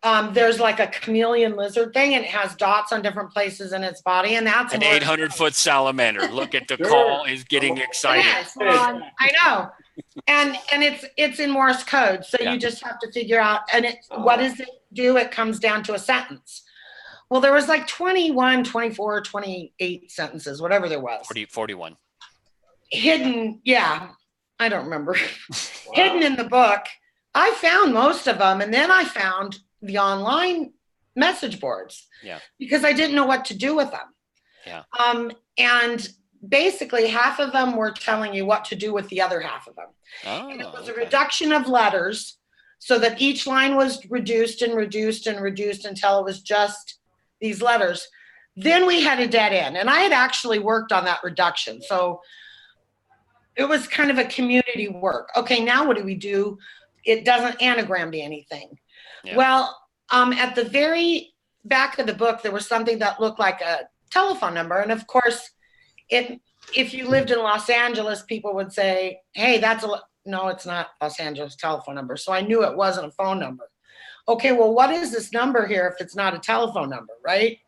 there's like a chameleon lizard thing, and it has dots on different places in its body, and that's an 800-foot salamander. Look at the call is getting excited. Yes, I know. And it's in Morse code, so you just have to figure out. And what does it do? It comes down to a sentence. Well, there was like 21, 24, 28 sentences, whatever there was. 41. Hidden, I don't remember. Hidden in the book. I found most of them, and then I found the online message boards. Yeah. Because I didn't know what to do with them. Yeah. And basically half of them were telling you what to do with the other half of them. Oh, and it was a reduction of letters so that each line was reduced and reduced and reduced until it was just these letters. Then we had a dead end, and I had actually worked on that reduction. So it was kind of a community work. Okay, now what do we do? It doesn't anagram to anything. Yeah. Well, at the very back of the book, there was something that looked like a telephone number. And of course, if you lived in Los Angeles, people would say, hey, no, it's not Los Angeles telephone number. So I knew it wasn't a phone number. Okay, well, what is this number here if it's not a telephone number, right?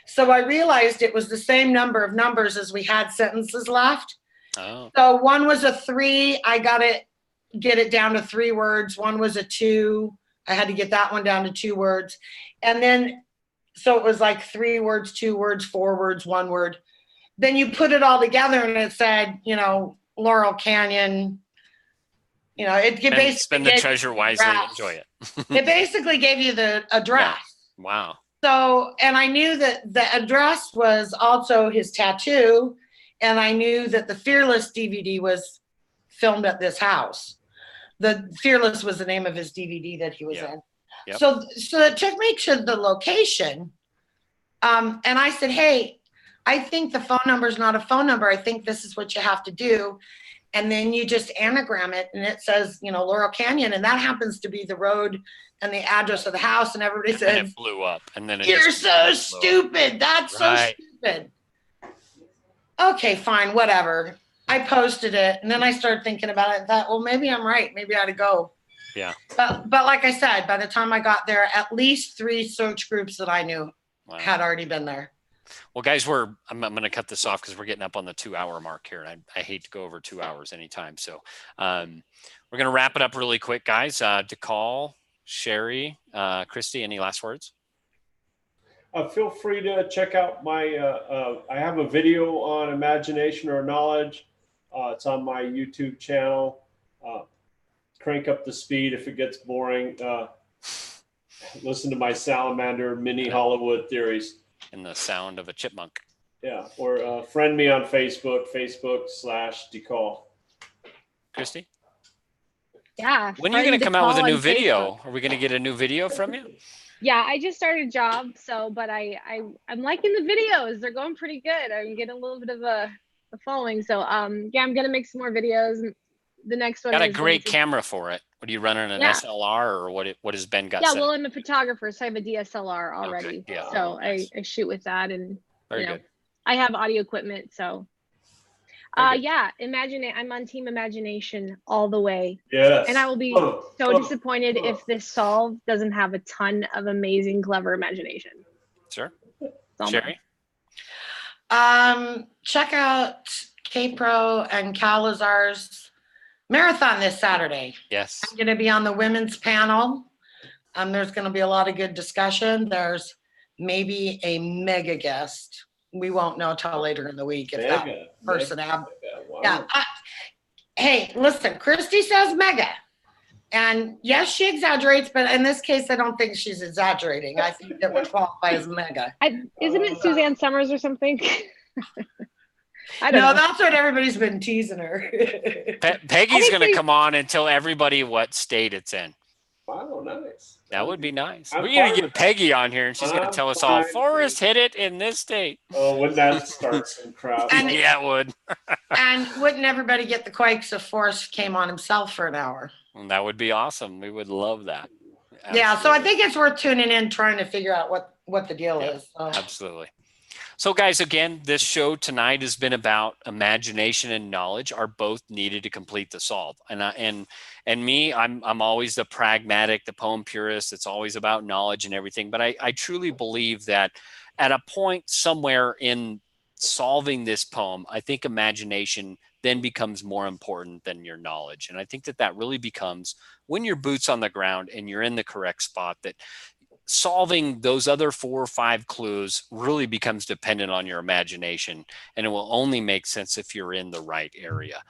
So I realized it was the same number of numbers as we had sentences left. Oh. So one was a 3. I got to get it down to 3 words. One was a 2. I had to get that one down to 2 words. And then, so it was like 3 words, 2 words, 4 words, 1 word. Then you put it all together and it said, Laurel Canyon, it basically spend the treasure wisely, enjoy it. It basically gave you the address. Yeah. Wow. So, and I knew that the address was also his tattoo, and I knew that the Fearless DVD was filmed at this house. The Fearless was the name of his DVD that he was in. Yep. So it took me to the location. And I said, hey, I think the phone number is not a phone number. I think this is what you have to do. And then you just anagram it and it says, Laurel Canyon. And that happens to be the road and the address of the house. And everybody says, and it blew up. And then you're so stupid. That's so stupid. Okay, fine, whatever. I posted it. And then I started thinking about it and thought, well, maybe I'm right. Maybe I ought to go. Yeah. But like I said, by the time I got there, at least 3 search groups that I knew had already been there. Well, guys, I'm going to cut this off because we're getting up on the 2-hour mark here, and I hate to go over 2 hours anytime. So we're going to wrap it up really quick, guys. DeCall, Sherry, Christy, any last words? Feel free to check out my, I have a video on imagination or knowledge. It's on my YouTube channel. Crank up the speed if it gets boring. Listen to my salamander mini Hollywood theories. And the sound of a chipmunk. Yeah, or friend me on Facebook.com/DeCall. Christy? Yeah. When are you going to come out with a new video? Are we going to get a new video from you? Yeah, I just started a job, but I'm liking the videos. They're going pretty good. I'm getting a little bit of a following. So yeah, I'm gonna make some more videos. The next one got a great camera for it. What are you running, an SLR or what has Ben got? Yeah, well, I'm a photographer, so I have a DSLR already. Okay. Yeah. So I shoot with that, and Very good. I have audio equipment. So yeah, I'm on Team Imagination all the way. Yes. And I will be so disappointed if this solve doesn't have a ton of amazing, clever imagination. Sure. Sherry? Check out K-Pro and Calazar's marathon this Saturday. Yes. I'm going to be on the women's panel. There's going to be a lot of good discussion. There's maybe a mega guest. We won't know till later in the week if that person wow. Yeah. Hey, listen, Christy says mega. And yes, she exaggerates, but in this case, I don't think she's exaggerating. I think that would qualify as mega. Isn't it Suzanne Summers or something? I don't know. That's what everybody's been teasing her. Peggy's going to come on and tell everybody what state it's in. Wow, nice. That would be nice. We're going to get Peggy on here, and she's going to tell us all, Forrest hit it in this state. Oh, wouldn't that start some crap? Yeah, it would. And wouldn't everybody get the quakes if Forrest came on himself for an hour? Well, that would be awesome. We would love that. Absolutely. Yeah, so I think it's worth tuning in, trying to figure out what the deal is. So. Absolutely. So guys, again, this show tonight has been about imagination and knowledge are both needed to complete the solve. And me, I'm always the pragmatic, the poem purist. It's always about knowledge and everything. But I truly believe that at a point somewhere in solving this poem, I think imagination then becomes more important than your knowledge. And I think that really becomes when your boot's on the ground and you're in the correct spot, that solving those other 4 or 5 clues really becomes dependent on your imagination, and it will only make sense if you're in the right area.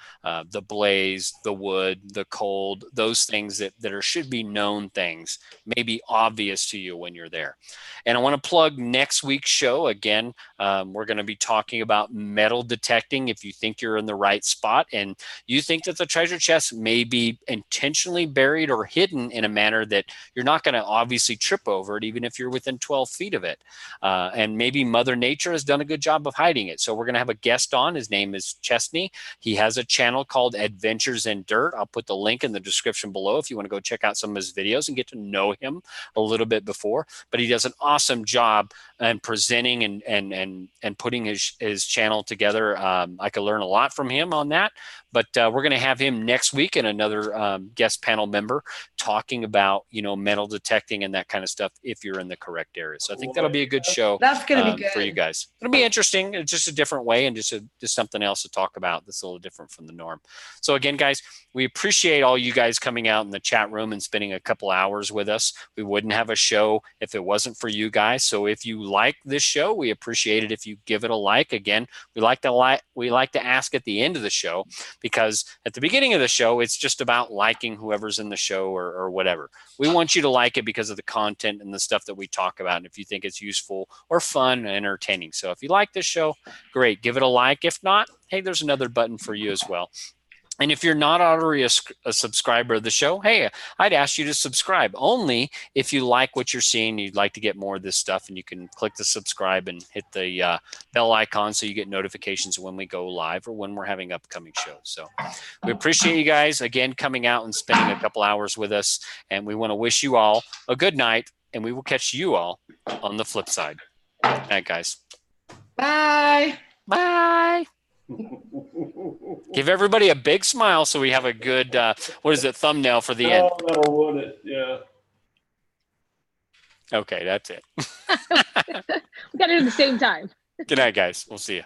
The blaze, the wood, the cold, those things that should be known things may be obvious to you when you're there. And I want to plug next week's show. Again, we're going to be talking about metal detecting. If you think you're in the right spot and you think that the treasure chest may be intentionally buried or hidden in a manner that you're not going to obviously trip over it, even if you're within 12 feet of it. And maybe Mother Nature has done a good job of hiding it. So we're going to have a guest on. His name is Chesney. He has a channel called Adventures in Dirt. I'll put the link in the description below if you want to go check out some of his videos and get to know him a little bit before. But he does an awesome job in presenting and putting his channel together. I could learn a lot from him on that. But we're going to have him next week and another guest panel member talking about, metal detecting and that kind of stuff if you're in the correct area. So I think that'll be a good show. That's going to be good for you guys. It'll be interesting. It's just a different way and just something else to talk about that's a little different from the norm. So again, guys, we appreciate all you guys coming out in the chat room and spending a couple hours with us. We wouldn't have a show if it wasn't for you guys. So if you like this show, we appreciate it if you give it a like. Again, we like to ask at the end of the show, because at the beginning of the show, it's just about liking whoever's in the show or whatever. We want you to like it because of the content and the stuff that we talk about, and if you think it's useful or fun and entertaining. So if you like this show, great, give it a like. If not, hey, there's another button for you as well. And if you're not already a subscriber of the show, hey, I'd ask you to subscribe only if you like what you're seeing, you'd like to get more of this stuff, and you can click the subscribe and hit the bell icon so you get notifications when we go live or when we're having upcoming shows. So we appreciate you guys, again, coming out and spending a couple hours with us. And we want to wish you all a good night, and we will catch you all on the flip side. Good night, guys. Bye. Bye. Give everybody a big smile so we have a good, what is it, thumbnail for the end. Oh, that'll want it. Yeah. Okay, that's it. We got it at the same time. Good night, guys. We'll see you.